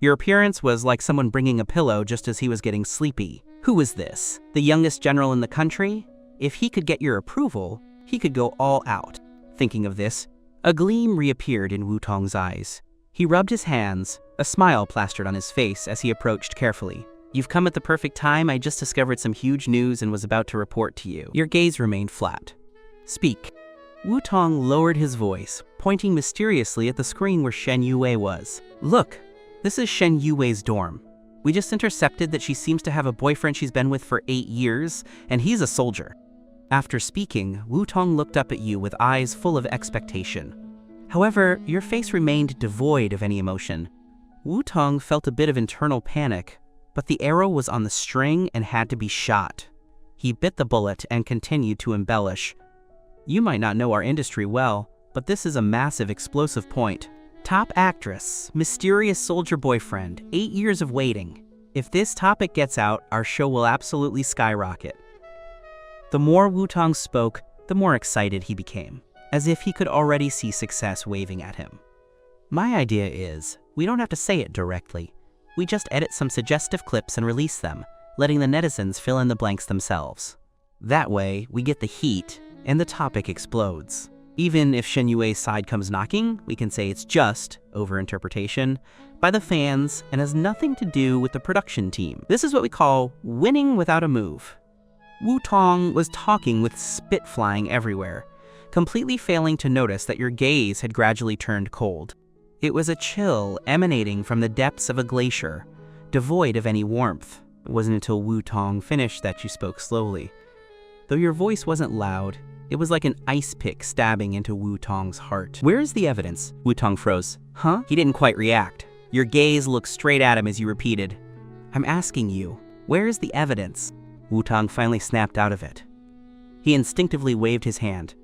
Your appearance was like someone bringing a pillow just as he was getting sleepy. Who was this? The youngest general in the country? If he could get your approval, he could go all out. Thinking of this, a gleam reappeared in Wu-Tong's eyes. He rubbed his hands, a smile plastered on his face as he approached carefully. "You've come at the perfect time. I just discovered some huge news and was about to report to you." Your gaze remained flat. "Speak." Wu-Tong lowered his voice, pointing mysteriously at the screen where Shen Yue was. "Look, this is Shen Yue's dorm. We just intercepted that she seems to have a boyfriend she's been with for 8 years, and he's a soldier." After speaking, Wu-Tong looked up at you with eyes full of expectation. However, your face remained devoid of any emotion. Wu-Tong felt a bit of internal panic, but the arrow was on the string and had to be shot. He bit the bullet and continued to embellish. "You might not know our industry well, but this is a massive explosive point. Top actress, mysterious soldier boyfriend, 8 years of waiting. If this topic gets out, our show will absolutely skyrocket." The more Wu-Tong spoke, the more excited he became, as if he could already see success waving at him. "My idea is, we don't have to say it directly. We just edit some suggestive clips and release them, letting the netizens fill in the blanks themselves. That way, we get the heat, and the topic explodes. Even if Shen Yue's side comes knocking, we can say it's just overinterpretation by the fans and has nothing to do with the production team. This is what we call winning without a move." Wu-Tong was talking with spit flying everywhere, completely failing to notice that your gaze had gradually turned cold. It was a chill emanating from the depths of a glacier, devoid of any warmth. It wasn't until Wu-Tong finished that you spoke slowly. Though your voice wasn't loud, it was like an ice pick stabbing into Wu-Tong's heart. "Where is the evidence?" Wu-Tong froze. "Huh?" He didn't quite react. Your gaze looked straight at him as you repeated, "I'm asking you, where is the evidence?" Wu-Tong finally snapped out of it. He instinctively waved his hand.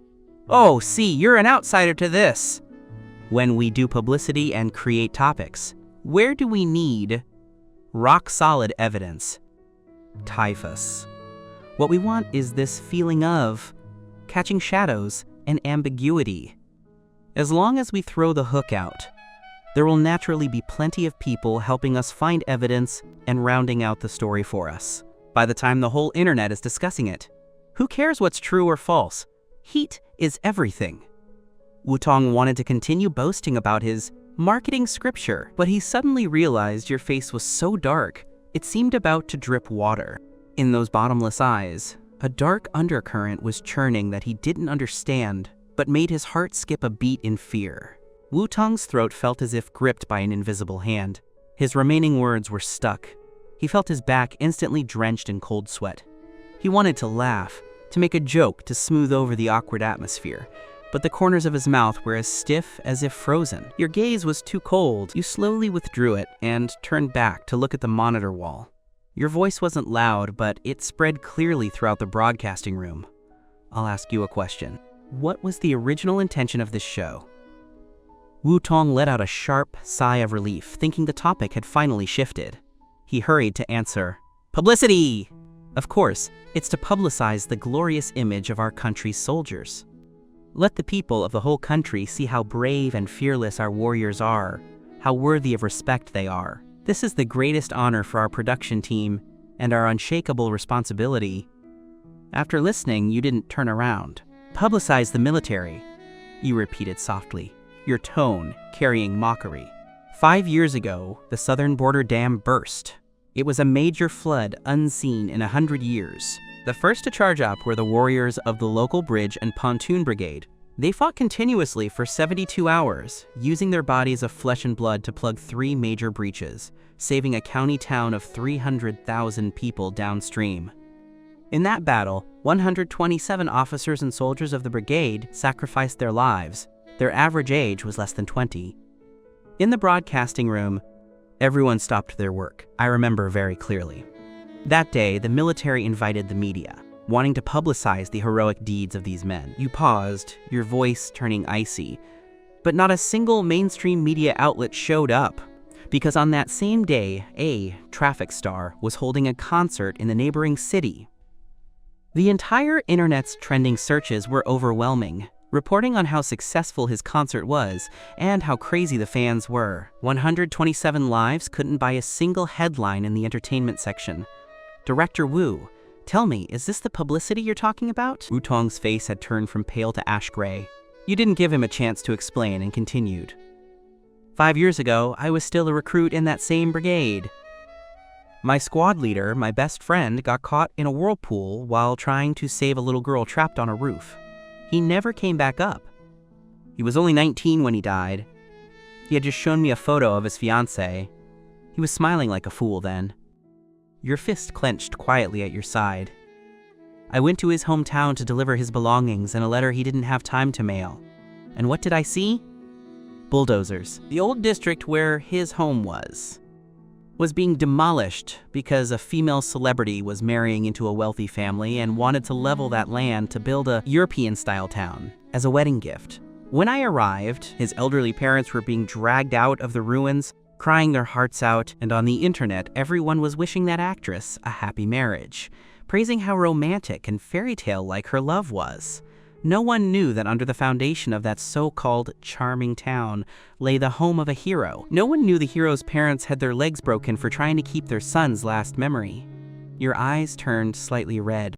"Oh, see, you're an outsider to this. When we do publicity and create topics, where do we need rock-solid evidence? Typhus. What we want is this feeling of catching shadows and ambiguity. As long as we throw the hook out, there will naturally be plenty of people helping us find evidence and rounding out the story for us. By the time the whole internet is discussing it, who cares what's true or false? Heat is everything." Wu-Tong wanted to continue boasting about his marketing scripture, but he suddenly realized your face was so dark, it seemed about to drip water. In those bottomless eyes, a dark undercurrent was churning that he didn't understand, but made his heart skip a beat in fear. Wu-Tong's throat felt as if gripped by an invisible hand. His remaining words were stuck. He felt his back instantly drenched in cold sweat. He wanted to laugh, to make a joke to smooth over the awkward atmosphere, but the corners of his mouth were as stiff as if frozen. Your gaze was too cold. You slowly withdrew it and turned back to look at the monitor wall. Your voice wasn't loud, but it spread clearly throughout the broadcasting room. "I'll ask you a question. What was the original intention of this show?" Wu-Tong let out a sharp sigh of relief, thinking the topic had finally shifted. He hurried to answer, "Publicity! Of course, it's to publicize the glorious image of our country's soldiers. Let the people of the whole country see how brave and fearless our warriors are, how worthy of respect they are. This is the greatest honor for our production team and our unshakable responsibility." After listening, you didn't turn around. "Publicize the military," you repeated softly, your tone carrying mockery. 5 years ago, the southern border dam burst. It was a major flood unseen in 100 years. The first to charge up were the warriors of the local bridge and pontoon brigade. They fought continuously for 72 hours, using their bodies of flesh and blood to plug 3 major breaches, saving a county town of 300,000 people downstream. In that battle, 127 officers and soldiers of the brigade sacrificed their lives. Their average age was less than 20. In the broadcasting room, everyone stopped their work. I remember very clearly. That day, the military invited the media, wanting to publicize the heroic deeds of these men. You paused, your voice turning icy, but not a single mainstream media outlet showed up, because on that same day, a traffic star was holding a concert in the neighboring city. The entire internet's trending searches were overwhelming, reporting on how successful his concert was and how crazy the fans were. 127 lives couldn't buy a single headline in the entertainment section. Director Wu, tell me, is this the publicity you're talking about? Wu Tong's face had turned from pale to ash gray. You didn't give him a chance to explain and continued. 5 years ago, I was still a recruit in that same brigade. My squad leader, my best friend, got caught in a whirlpool while trying to save a little girl trapped on a roof. He never came back up. He was only 19 when he died. He had just shown me a photo of his fiancée. He was smiling like a fool then. Your fist clenched quietly at your side. I went to his hometown to deliver his belongings and a letter he didn't have time to mail. And what did I see? Bulldozers. The old district where his home was being demolished because a female celebrity was marrying into a wealthy family and wanted to level that land to build a European-style town as a wedding gift. When I arrived, his elderly parents were being dragged out of the ruins, crying their hearts out, and on the internet, everyone was wishing that actress a happy marriage, praising how romantic and fairy tale-like her love was. No one knew that under the foundation of that so-called charming town lay the home of a hero. No one knew the hero's parents had their legs broken for trying to keep their son's last memory. Your eyes turned slightly red.